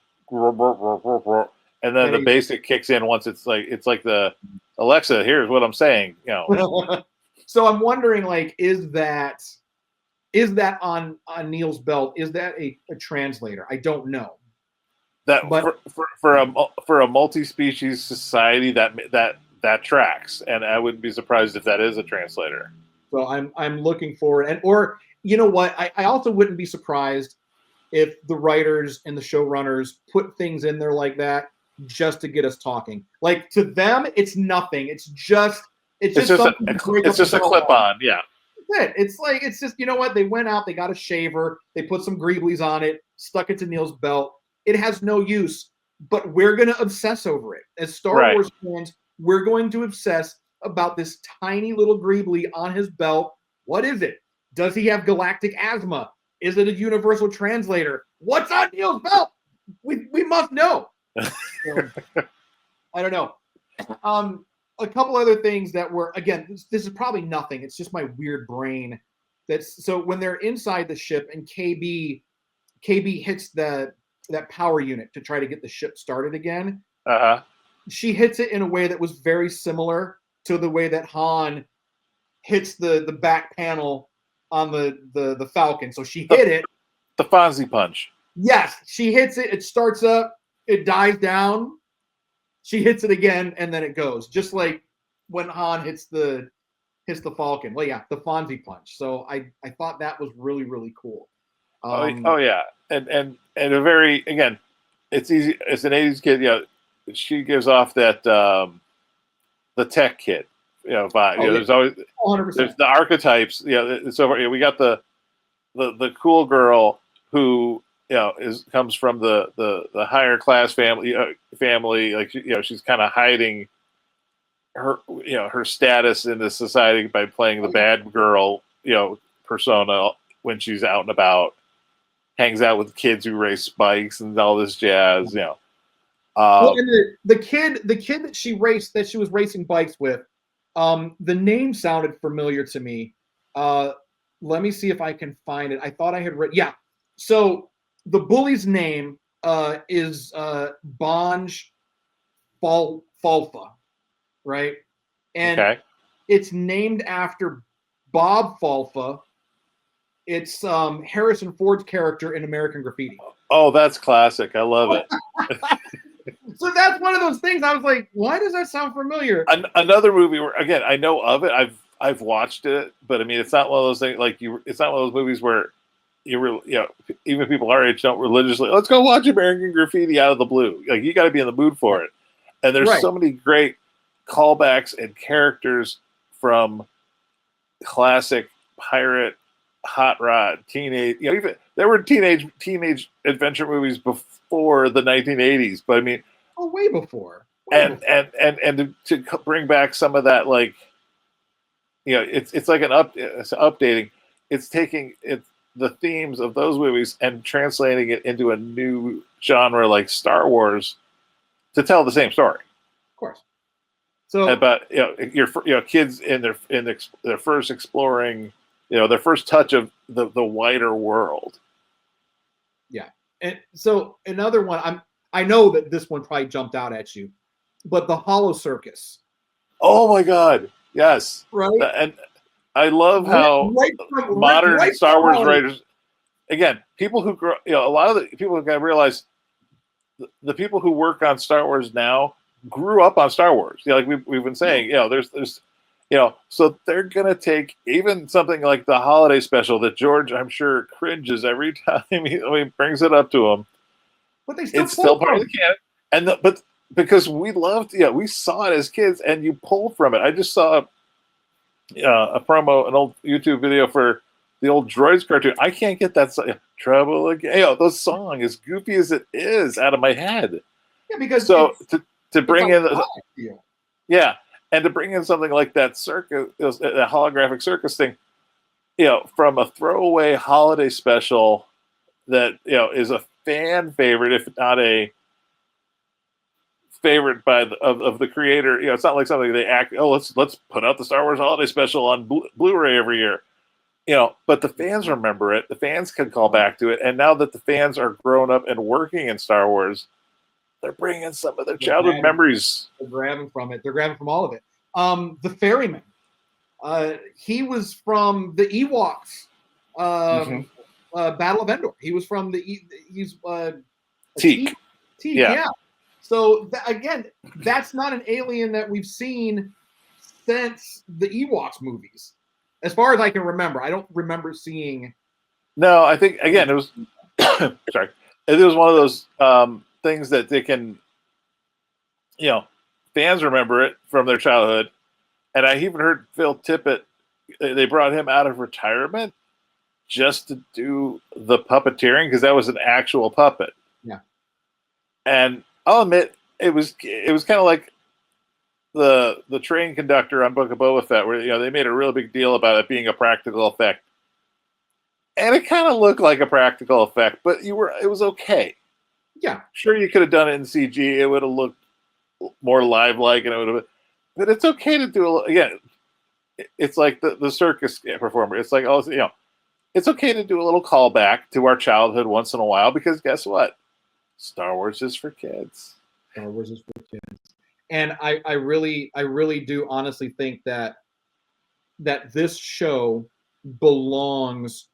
and then the basic kicks in once it's like the Alexa, here's what I'm saying.
So I'm wondering, like, is that on Neil's belt? Is that a translator? I don't know.
But for a multi-species society, that tracks, and I wouldn't be surprised if that is a translator.
So I'm looking forward, or you know what? I also wouldn't be surprised if the writers and the showrunners put things in there like that just to get us talking. Like, to them, it's nothing. It's just a
clip on. Yeah.
It's just, you know what? They went out, they got a shaver, they put some greeblies on it, stuck it to Neil's belt. It has no use, but we're going to obsess over it. As Star Wars fans, we're going to obsess about this tiny little greebly on his belt. What is it? Does he have galactic asthma? Is it a universal translator? What's on Neil's belt? We must know. So, I don't know. A couple other things that were, again, this is probably nothing. It's just my weird brain. So when they're inside the ship and KB hits that power unit to try to get the ship started again. She hits it in a way that was very similar to the way that Han hits the back panel on the Falcon. So she hit it.
The Fonzie punch.
Yes, she hits it. It starts up. It dies down. She hits it again, and then it goes. Just like when Han hits the Falcon. Well, yeah, the Fonzie punch. So I thought that was really, really cool.
Oh yeah, and a very, again, it's easy. It's an '80s kid. She gives off that the tech kid. Vibe. There's always 100%. There's the archetypes. So we got the cool girl who comes from the higher class family. Like she's kind of hiding her status in this society by playing the bad girl persona when she's out and about. Hangs out with kids who race bikes and all this jazz.
Well, and the kid that she was racing bikes with, the name sounded familiar to me. Let me see if I can find it. I thought I had read. Yeah. So the bully's name is Bonj Falfa, right? And it's named after Bob Falfa. It's Harrison Ford's character in American Graffiti.
Oh, that's classic. I love it.
So that's one of those things. I was like, why does that sound familiar?
Another movie where, again, I know of it. I've watched it, but I mean, it's not one of those things it's not one of those movies where even people our age don't religiously, let's go watch American Graffiti out of the blue. Like, you got to be in the mood for it. And there's so many great callbacks and characters from classic pirate, hot rod, teenage, even there were teenage adventure movies before the 1980s, but I mean,
way before.
And to bring back some of that, like, it's like it's updating. It's taking the themes of those movies and translating it into a new genre like Star Wars to tell the same story.
Of course. So,
but your kids in their first exploring, their first touch of the wider world.
Yeah. And so another one, I know that this one probably jumped out at you, but the Hollow Circus.
Oh my God. Yes.
Right.
And I love how modern Star Wars writers, again, people who grow, a lot of the people have got to realize the people who work on Star Wars now grew up on Star Wars. Like we've been saying, there's so they're going to take even something like the holiday special that George, I'm sure, cringes every time he brings it up to him.
But
it's still part of the canon. But because we loved, we saw it as kids and you pull from it. I just saw a promo, an old YouTube video for the old Droids cartoon. I can't get that Trouble Again. You know, those song, as goofy as it is, out of my head.
Yeah, because
so to bring in
yeah,
and to bring in something like that circus, a holographic circus thing, you know, from a throwaway holiday special that, you know, is a fan favorite, if not a favorite by of the creator. You know, it's not like something they act. Oh, let's put out the Star Wars holiday special on Blu-ray every year. You know, but the fans remember it. The fans can call back to it, and now that the fans are grown up and working in Star Wars, they're bringing some of their childhood memories.
They're grabbing from it. They're grabbing from all of it. The Ferryman. He was from the Ewoks. Battle of Endor. He was from he's
Teak.
Yeah. So again, that's not an alien that we've seen since the Ewoks movies, as far as I can remember. I don't remember seeing.
No, I think again it was. Sorry, it was one of those things that they can, you know, fans remember it from their childhood, and I even heard Phil Tippett. They brought him out of retirement just to do the puppeteering, because that was an actual puppet.
Yeah.
And I'll admit it was kind of like the train conductor on Book of Boba Fett, where, you know, they made a real big deal about it being a practical effect. And it kind of looked like a practical effect, but it was okay.
Yeah. Sure,
you could have done it in CG. It would have looked more live-like, and it would have. But it's okay to do again. It's like the circus performer. It's like, oh, you know, it's okay to do a little callback to our childhood once in a while, because guess what? Star Wars is for kids.
Star Wars is for kids. And I really do honestly think that this show belongs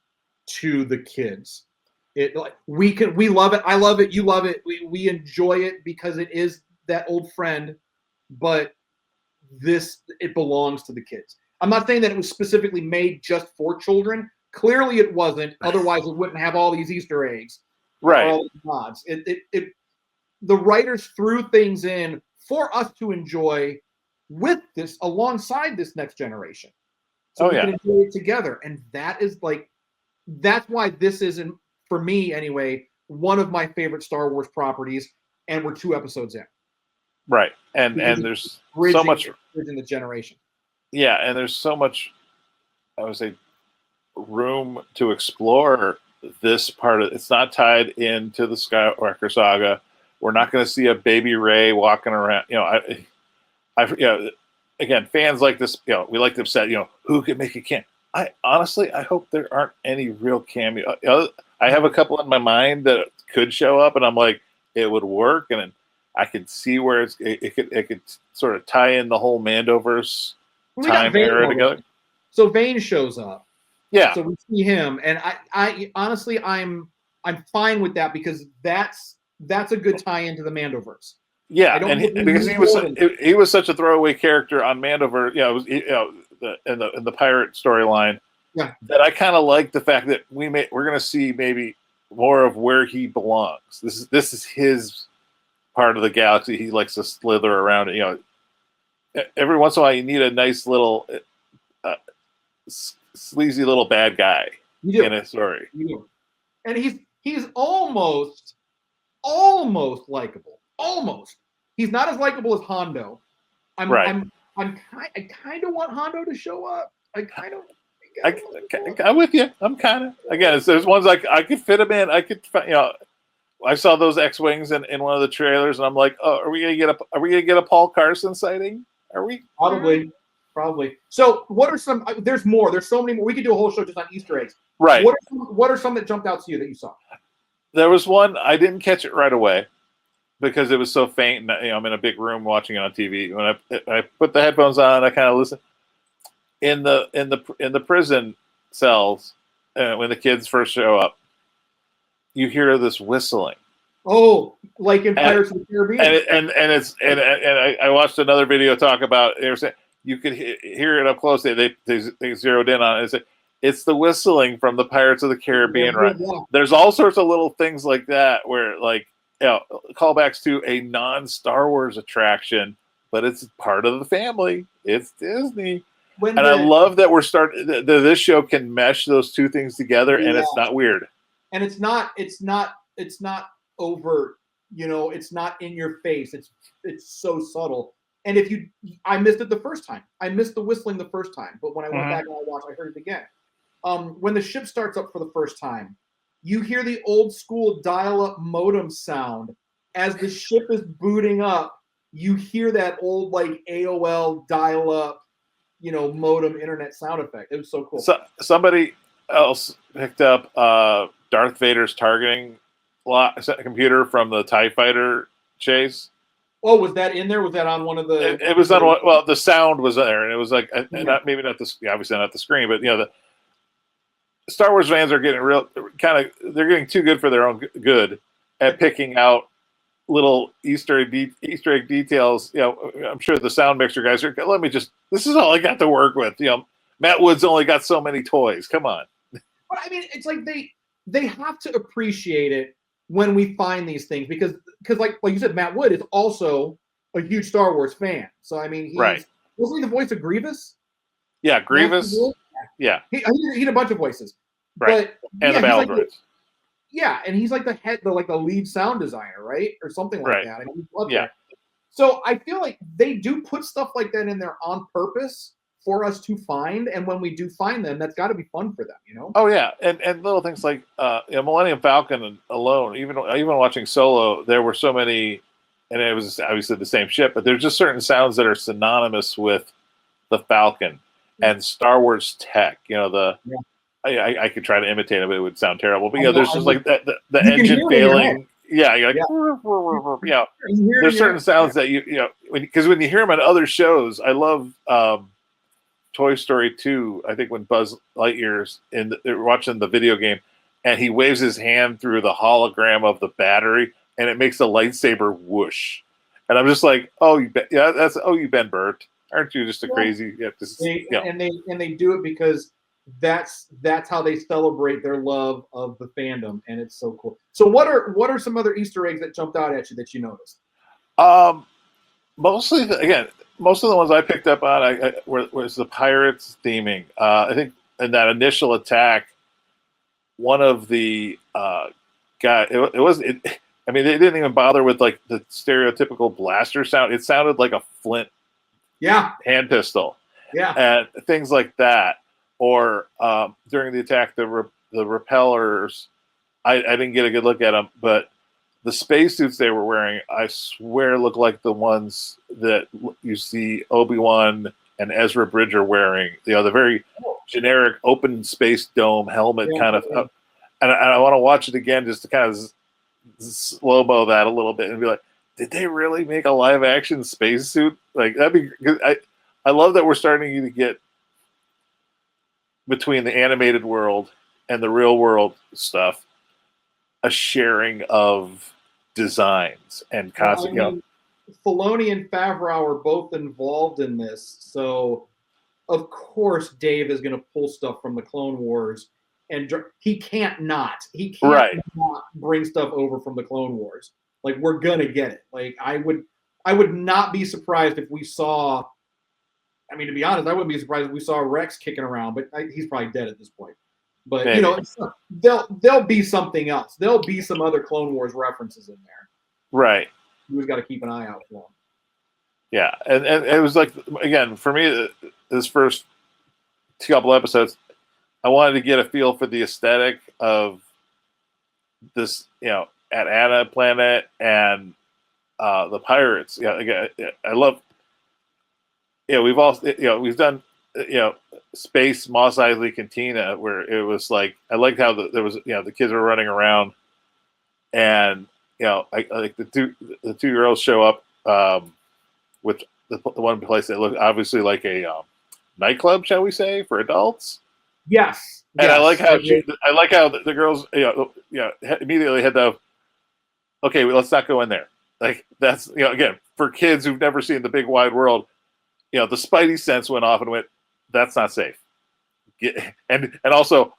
to the kids. We love it. I love it. You love it. We enjoy it because it is that old friend, but it belongs to the kids. I'm not saying that it was specifically made just for children. Clearly it wasn't. Otherwise it wouldn't have all these Easter eggs.
Right.
All these nods. The writers threw things in for us to enjoy with this, alongside this next generation. So we can enjoy it together. And that's why this isn't, for me anyway, one of my favorite Star Wars properties, and we're 2 episodes in.
Right. And there's so much
in the generation.
Yeah, and there's so much, I would say, room to explore this part of. It's not tied into the Skywalker saga. We're not going to see a baby Rey walking around. You know, again, fans like this. You know, we like to upset. You know, who could make a cameo? I hope there aren't any real cameo. I have a couple in my mind that could show up, and I'm like, it would work, and I could see where it could sort of tie in the whole Mandoverse time era together.
So Vane shows up.
Yeah.
So we see him, and I honestly, I'm fine with that, because that's a good tie into the Mandoverse.
Yeah, because he was such a throwaway character on Mandoverse. In the pirate storyline.
Yeah.
That I kind of like the fact that we're going to see maybe more of where he belongs. This is his part of the galaxy. He likes to slither around it. You know, every once in a while you need a nice little sleazy little bad guy in a story.
And he's almost likable. Almost. He's not as likable as Hondo. I kind of want Hondo to show up.
I'm with you. I'm kind of, again, there's ones like I could fit him in. I could, you know, I saw those X-wings in one of the trailers, and I'm like, oh, are we gonna get a Paul Carson sighting? Are we?
Probably. So what are some? There's more. There's so many more. We could do a whole show just on Easter eggs.
Right.
What are some that jumped out to you that you saw?
There was one, I didn't catch it right away because it was so faint. And, you know, I'm in a big room watching it on TV. When I put the headphones on, I kind of listen. In the prison cells, when the kids first show up, you hear this whistling.
Oh, like in Pirates of the Caribbean.
And I watched another video talk about it. They were saying you could hear it up close. They zeroed in on it. It's the whistling from the Pirates of the Caribbean ride. Yeah. There's all sorts of little things like that where, like, you know, callbacks to a non-Star Wars attraction, but it's part of the family. It's Disney. And I love that we're starting. This show can mesh those two things together, and it's not weird.
And it's not overt. You know, it's not in your face. It's so subtle. And I missed it the first time. I missed the whistling the first time, but when I went back and I watched, I heard it again. When the ship starts up for the first time, you hear the old school dial-up modem sound as the ship is booting up. You hear that old like AOL dial-up, you know, modem internet sound effect. It was so cool.
So somebody else picked up Darth Vader's targeting computer from the TIE Fighter chase.
Oh, was that in there? Was that on one of the?
It was on. Well, the sound was there, and it was like maybe not the obviously not the screen, but you know the Star Wars fans are getting they're getting too good for their own good at picking out little Easter egg details. You know, I'm sure the sound mixer guys are. This is all I got to work with. You know, Matt Wood's only got so many toys. Come on.
But I mean, it's like they have to appreciate it when we find these things because like you said, Matt Wood is also a huge Star Wars fan. So I mean, wasn't he the voice of Grievous?
Yeah, Grievous. Yeah,
he did a bunch of voices.
Right,
but,
and the battle droids.
Yeah, and he's like the lead sound designer, right, or something like that. I mean,
yeah.
So I feel like they do put stuff like that in there on purpose for us to find, and when we do find them, that's got to be fun for them, you know.
Oh yeah, and little things like Millennium Falcon alone, even watching Solo, there were so many, and it was obviously the same ship, but there's just certain sounds that are synonymous with the Falcon and Star Wars tech. You know I could try to imitate it, but it would sound terrible. But there's just like the engine failing. Yeah, you're like, there's certain sounds that because when you hear them on other shows, I love Toy Story 2. I think when Buzz Lightyear's watching the video game, and he waves his hand through the hologram of the battery, and it makes the lightsaber whoosh. And I'm just like, you Ben Burt, aren't you just a crazy?
And they do it because that's how they celebrate their love of the fandom, and it's so cool. So what are some other Easter eggs that jumped out at you that you noticed?
Mostly most of the ones I picked up on was the pirates theming. I think in that initial attack, one of the guy I mean, they didn't even bother with like the stereotypical blaster sound. It sounded like a flint hand pistol.
Yeah.
And things like that. Or during the attack, the repellers, I didn't get a good look at them, but the spacesuits they were wearing, I swear, look like the ones that you see Obi-Wan and Ezra Bridger wearing. The very generic open space dome helmet kind of. And I want to watch it again just to kind of slow-mo that a little bit and be like, did they really make a live-action spacesuit? Like, that'd be good. I love that we're starting to get between the animated world and the real world stuff, a sharing of designs and concept.
Filoni and Favreau are both involved in this, so of course Dave is going to pull stuff from the Clone Wars, and he can't not bring stuff over from the Clone Wars. Like, we're gonna get it. Like, I would not be surprised if we saw. I mean, to be honest, I wouldn't be surprised if we saw Rex kicking around, but he's probably dead at this point. But
maybe.
There'll be something else. There'll be some other Clone Wars references in there.
Right.
We've got to keep an eye out for them.
Yeah, and it was like, again, for me, this first couple episodes, I wanted to get a feel for the aesthetic of this, at Anna Planet and the pirates. Yeah, again, I love. We've done, Space Mos Eisley Cantina, where it was like, I liked how there was, the kids were running around, and I like the two girls show up with the one place that looked obviously like a nightclub, shall we say, for adults.
Yes,
and I like how the girls, immediately had the, okay, let's not go in there. Like, that's, again, for kids who've never seen the big wide world. The Spidey sense went off and went, that's not safe. And also,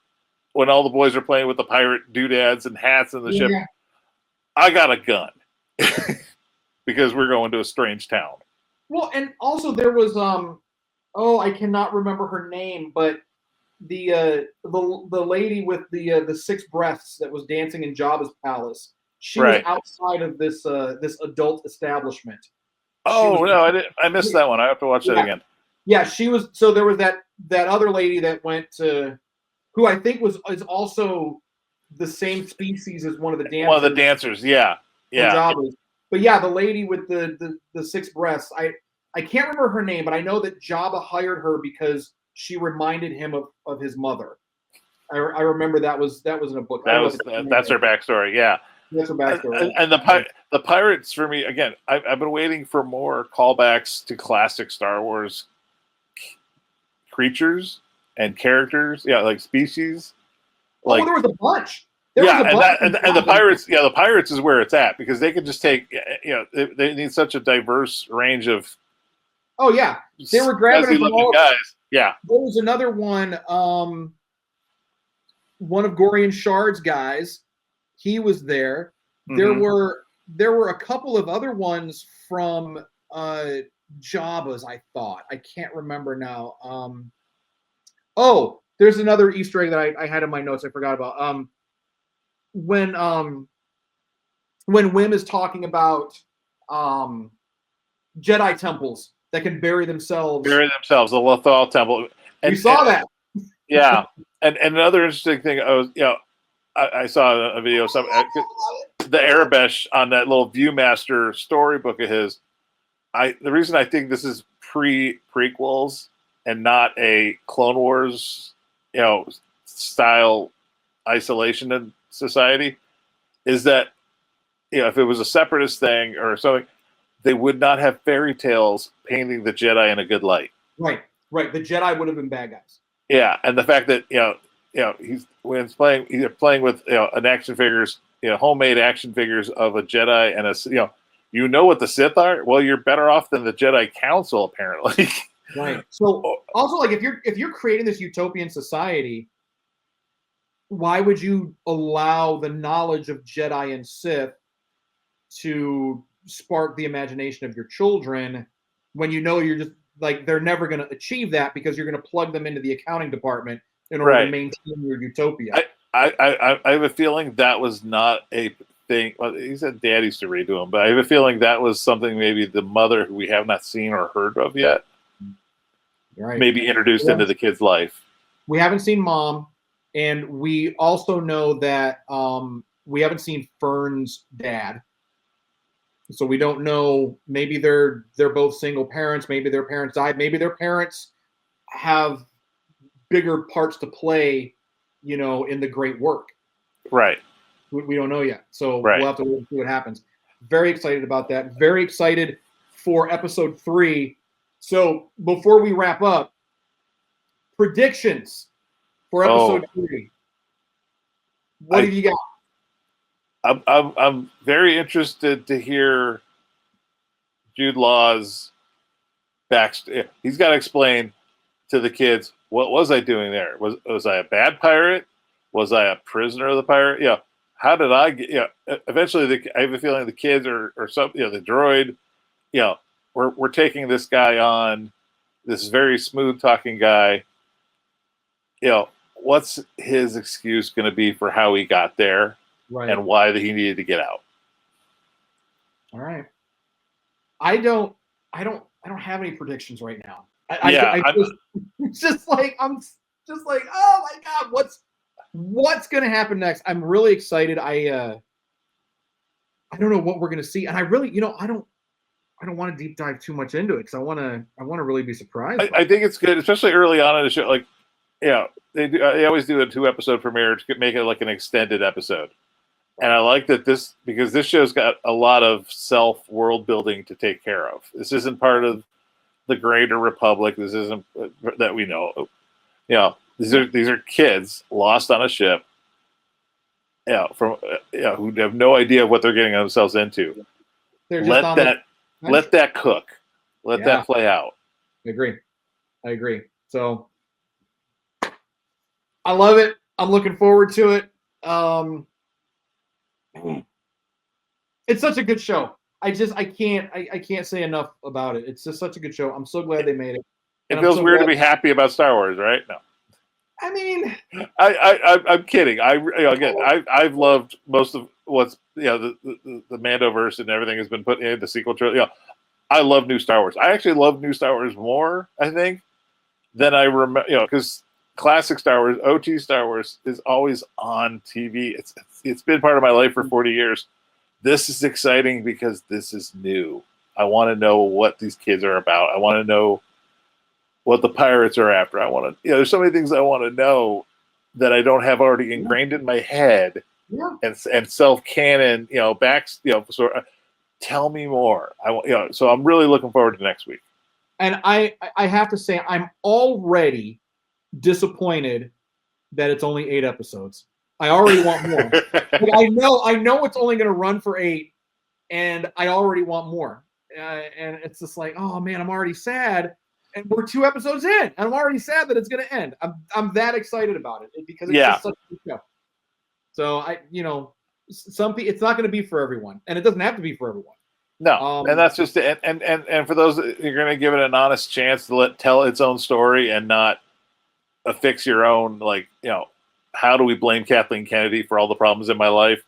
when all the boys are playing with the pirate doodads and hats in the ship, I got a gun because we're going to a strange town.
Well, and also there was oh, I cannot remember her name, but the lady with the six breasts that was dancing in Jabba's palace. She was
Right.
outside of this adult establishment. She
Oh
was
no, I didn't. I missed that one. I have to watch that
yeah,
again.
yeah. She was. So there was that other lady that went to, who I think is also the same species as one of the dancers.
One of the dancers. Yeah.
From
Yeah.
Jabba's. But yeah, the lady with the six breasts. I can't remember her name, but I know that Jabba hired her because she reminded him of his mother. I remember that was in a book.
That's her backstory. Yeah.
That's her backstory.
And the pirates for me again. I've been waiting for more callbacks to classic Star Wars creatures and characters. Yeah, like species. Like,
there was a bunch.
And the pirates. Yeah, the pirates is where it's at because they could just take. They need such a diverse range of.
Oh yeah, they were grabbing from all
guys. Yeah,
there was another one. One of Gorian Shard's guys, he was there.
Mm-hmm.
There were a couple of other ones from Jabba's. I thought I can't remember now. There's another Easter egg that I had in my notes. I forgot about. When Wim is talking about Jedi temples that can bury themselves.
The Lothal temple.
And, we saw that.
Yeah, and another interesting thing, I saw a video of the Arabesh on that little Viewmaster storybook of his. The reason I think this is prequels and not a Clone Wars, style isolation in society, is that if it was a separatist thing or something, they would not have fairy tales painting the Jedi in a good light.
Right. The Jedi would have been bad guys.
Yeah, and the fact that he's playing with an action figures, homemade action figures of a Jedi and a what the Sith are. Well, you're better off than the Jedi Council apparently.
Right. So also, like if you're creating this utopian society, why would you allow the knowledge of Jedi and Sith to spark the imagination of your children when you're just like they're never going to achieve that because you're going to plug them into the accounting department in order to maintain your utopia?
I have a feeling that was not a thing. Well, he said Dad used to read to him, but I have a feeling that was something maybe the mother who we have not seen or heard of yet, maybe introduced into the kid's life.
We haven't seen Mom, and we also know that we haven't seen Fern's dad. So we don't know. Maybe they're both single parents. Maybe their parents died. Maybe their parents have bigger parts to play, in the great work.
Right.
We don't know yet. So we'll have to wait and see what happens. Very excited about that. Very excited for episode 3. So before we wrap up, predictions for episode 3. What have you got?
I'm very interested to hear Jude Law's backstory. He's got to explain to the kids, what was I doing there? Was I a bad pirate? Was I a prisoner of the pirate? How did I get? Eventually, I have a feeling the kids or some, the droid, we're taking this guy on, this very smooth talking guy. What's his excuse going to be for how he got there? Right. And why he needed to get out.
All right. I don't have any predictions right now. I'm just like, oh my God, what's going to happen next? I'm really excited. I don't know what we're going to see. And I really, I don't want to deep dive too much into it because I want to really be surprised.
I think it's good, especially early on in the show. Like, they always do a 2-episode premiere to make it like an extended episode. And I like that because this show's got a lot of world building to take care of. This isn't part of the greater republic. This isn't that we know. These are kids lost on a ship. Who have no idea what they're getting themselves into. Let that cook. Let that play out.
I agree. So I love it. I'm looking forward to it. It's such a good show. I can't say enough about it. It's just such a good show. I'm so glad they made it.
It feels weird to be happy about Star Wars, right? No.
I mean,
I'm kidding. I've loved most of what's the Mandoverse and everything has been put in the sequel trilogy. I love new Star Wars. I actually love new Star Wars more, I think, than I remember. Because classic Star Wars, OT Star Wars, is always on TV. It's been part of my life for 40 years. This is exciting because this is new. I want to know what these kids are about. I want to know what the pirates are after. I want to, there's so many things I want to know that I don't have already ingrained in my head, and self-canon, tell me more. So I'm really looking forward to next week.
And I have to say, I'm already disappointed that it's only 8 episodes. I already want more. I know it's only going to run for 8, and I already want more. And it's just like, oh man, I'm already sad. And we're 2 episodes in, and I'm already sad that it's going to end. I'm that excited about it because it's just such a good show. So some people, it's not going to be for everyone, and it doesn't have to be for everyone.
No, and that's just and for those you're going to give it an honest chance to tell its own story and not affix your own how do we blame Kathleen Kennedy for all the problems in my life?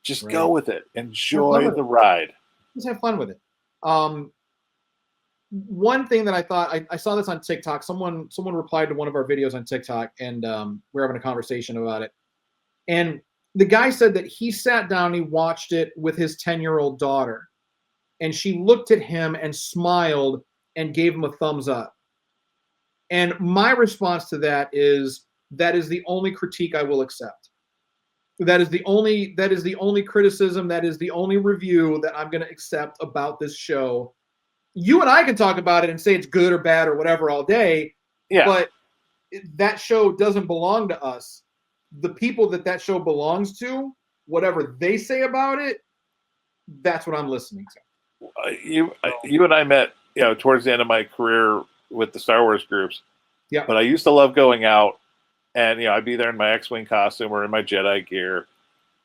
Just go with it. Enjoy the ride.
Just have fun with it. One thing that I thought, I saw this on TikTok. Someone replied to one of our videos on TikTok, and we're having a conversation about it. And the guy said that he sat down, he watched it with his 10-year-old daughter, and she looked at him and smiled and gave him a thumbs up. And my response to that is the only critique I will accept. That is the only criticism, that is the only review that I'm going to accept about this show. You and I can talk about it and say it's good or bad or whatever all day, but that show doesn't belong to us. The people that show belongs to, whatever they say about it, that's what I'm listening to.
You and I met, towards the end of my career with the Star Wars groups.
Yeah.
But I used to love going out, and I'd be there in my X-wing costume or in my Jedi gear,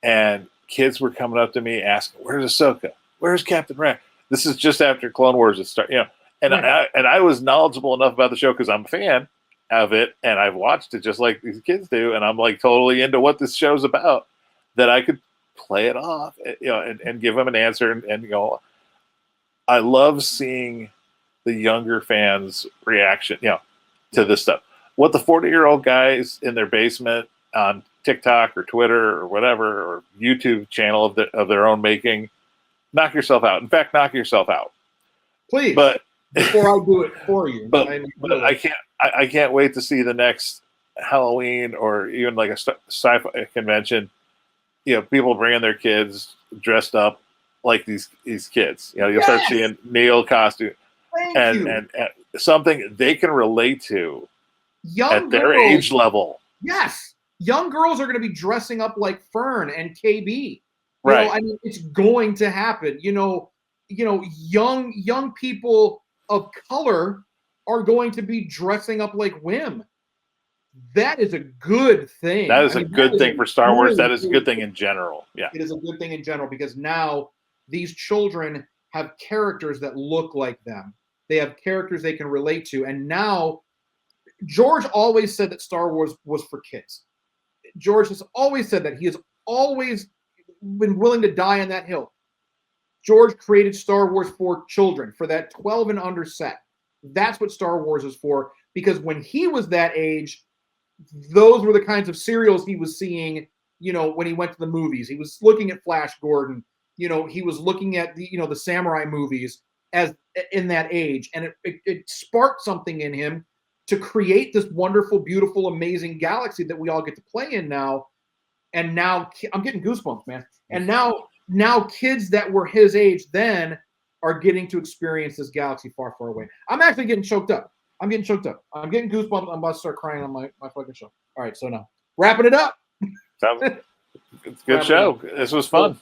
and kids were coming up to me asking, "Where's Ahsoka? Where's Captain Rex?" This is just after Clone Wars had started, and I was knowledgeable enough about the show because I'm a fan of it, and I've watched it just like these kids do, and I'm like totally into what this show's about, that I could play it off, and give them an answer, and I love seeing the younger fans' reaction, to this stuff. What the 40-year-old guys in their basement on TikTok or Twitter or whatever, or YouTube channel of their own making. Knock yourself out. In fact, knock yourself out,
please.
But
before I do it for you,
but I can't wait to see the next Halloween or even like a sci-fi convention. People bringing their kids dressed up like these kids. You'll start seeing Neil costume and something they can relate to at their age level.
Yes, young girls are going to be dressing up like Fern and KB.
Right.
I mean, it's going to happen. Young people of color are going to be dressing up like Wim. That is a good thing.
That is a good thing for Star Wars. That is a good thing in general. Yeah.
It is a good thing in general because now these children have characters that look like them. They have characters they can relate to. And now, George always said that Star Wars was for kids. George has always said that. He has always been willing to die on that hill. George created Star Wars for children, for that 12 and under set. That's what Star Wars is for, because when he was that age, those were the kinds of serials he was seeing, when he went to the movies. He was looking at Flash Gordon, he was looking at the samurai movies as in that age, and it sparked something in him to create this wonderful, beautiful, amazing galaxy that we all get to play in now. And now I'm getting goosebumps, man. And now kids that were his age then are getting to experience this galaxy far, far away. I'm actually getting choked up. I'm getting goosebumps. I'm about to start crying on my fucking show. All right, so now wrapping it up.
It's a good show. This was fun.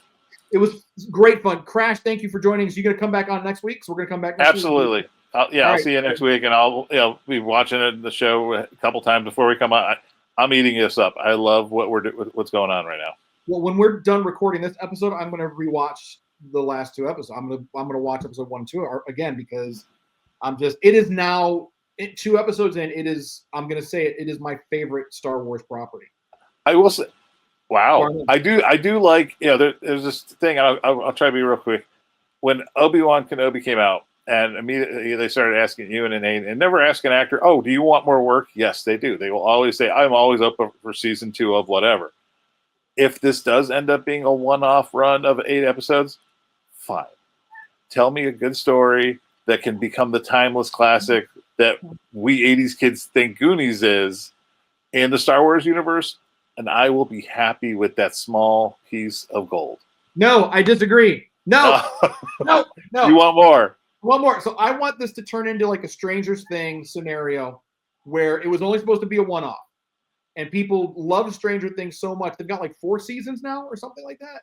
It was great fun. Crash, thank you for joining us. You going to come back on next week? So we're going to come back next
Absolutely.
week.
I'll see you next week, and I'll be watching the show a couple times before we come on. I'm eating this up. I love what's going on right now.
Well, when we're done recording this episode, I'm going to rewatch the last 2 episodes. I'm going to watch episode 1 and 2 again because it is now 2 episodes in, it is. I'm gonna say it is my favorite Star Wars property.
I will say, wow, I do like, there's this thing. I'll try to be real quick. When Obi-Wan Kenobi came out, and immediately they started asking you and Inane, and never ask an actor, "Oh, do you want more work?" Yes, they do. They will always say, "I'm always up for season 2 of whatever." If this does end up being a one-off run of 8 episodes, fine. Tell me a good story that can become the timeless classic that we 80s kids think Goonies is in the Star Wars universe, and I will be happy with that small piece of gold.
No, I disagree. No. No.
You want more?
One more. So I want this to turn into like a Stranger Things scenario where it was only supposed to be a one-off. And people love Stranger Things so much. They've got like 4 seasons now or something like that.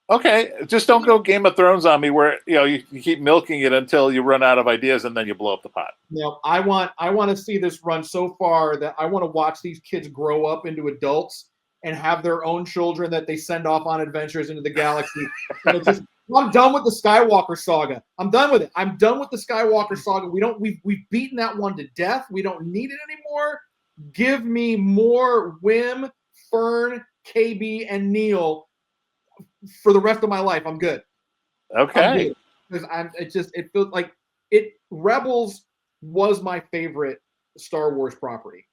Okay. Just don't go Game of Thrones on me where you keep milking it until you run out of ideas and then you blow up the pot.
No, I want to see this run so far that I want to watch these kids grow up into adults and have their own children that they send off on adventures into the galaxy. And it's just, I'm done with the Skywalker saga. I'm done with it. I'm done with the Skywalker saga. We've beaten that one to death. We don't need it anymore. Give me more Wim, Fern, KB, and Neil for the rest of my life. I'm good.
Okay.
Because it feels like it. Rebels was my favorite Star Wars property.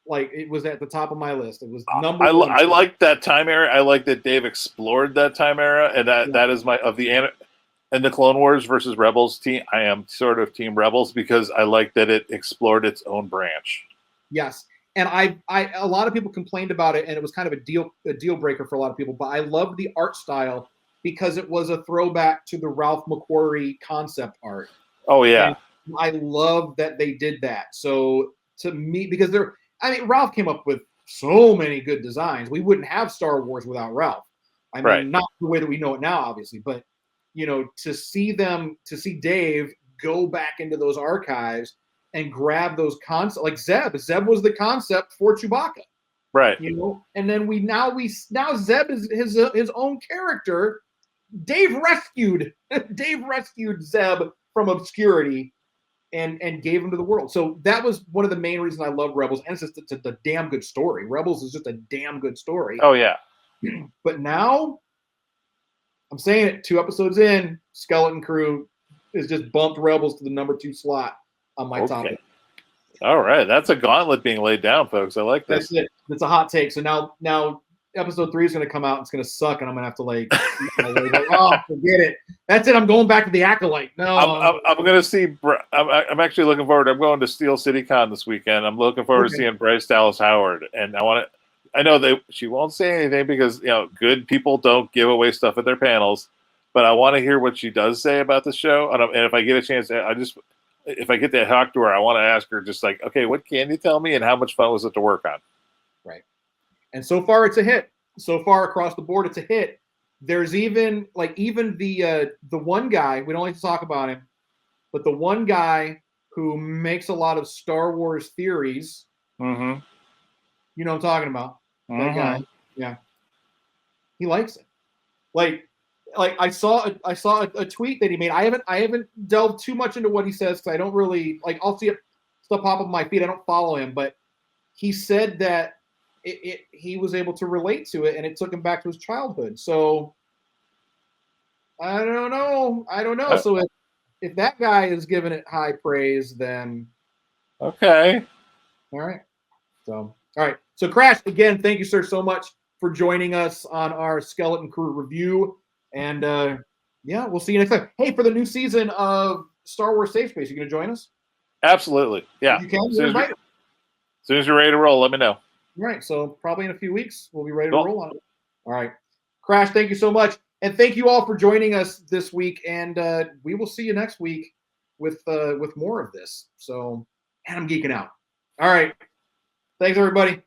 Like, it was at the top of my list. It was number one.
I like that time era. I like that Dave explored that time era, and that is and the Clone Wars versus Rebels team. I am sort of Team Rebels because I like that it explored its own branch.
Yes, and a lot of people complained about it, and it was kind of a deal breaker for a lot of people. But I loved the art style because it was a throwback to the Ralph McQuarrie concept art.
Oh yeah,
and I love that they did that. So to me, because Ralph came up with so many good designs. We wouldn't have Star Wars without Ralph. I mean,
right.
Not the way that we know it now, obviously, but to see Dave go back into those archives and grab those concepts, like Zeb. Zeb was the concept for Chewbacca,
right?
And then now Zeb is his own character. Dave rescued Zeb from obscurity and gave him to the world. So that was one of the main reasons I love Rebels, and it's just a damn good story. Rebels is just a damn good story.
Oh yeah.
But now, I'm saying it, 2 episodes in, Skelton Crew is just bumped Rebels to the number 2 slot on my top.
All right, that's a gauntlet being laid down, folks. I like this.
That's it. It's a hot take. So now episode 3 is going to come out. It's going to suck, and I'm going to have to oh, forget it. That's it. I'm going back to the Acolyte. No,
I'm going to see. I'm actually looking forward. I'm going to Steel City Con this weekend. I'm looking forward to seeing Bryce Dallas Howard, and I know that she won't say anything because good people don't give away stuff at their panels, but I want to hear what she does say about the show. And if I get a chance, if I get to talk to her, I want to ask her just like, okay, what can you tell me, and how much fun was it to work on?
Right. And so far, it's a hit. So far across the board, it's a hit. There's even the one guy, we don't like to talk about him, but the one guy who makes a lot of Star Wars theories.
Mm-hmm.
You know what I'm talking about. That guy. Yeah. He likes it. Like I saw a tweet that he made. I haven't delved too much into what he says because I don't really I'll see it stuff pop up on my feed. I don't follow him, but he said that he was able to relate to it and it took him back to his childhood. So I don't know. So if that guy is giving it high praise, then
okay.
All right. So all right. So Crash, again, thank you, sir, so much for joining us on our Skelton Crew review. And we'll see you next time. Hey, for the new season of Star Wars Safespace, you going to join us?
Absolutely. Yeah.
You can.
As soon as you're ready to roll, let me know.
All right. So probably in a few weeks, we'll be ready to roll on it. All right. Crash, thank you so much. And thank you all for joining us this week. And we will see you next week with more of this. So, and I'm geeking out. All right. Thanks, everybody.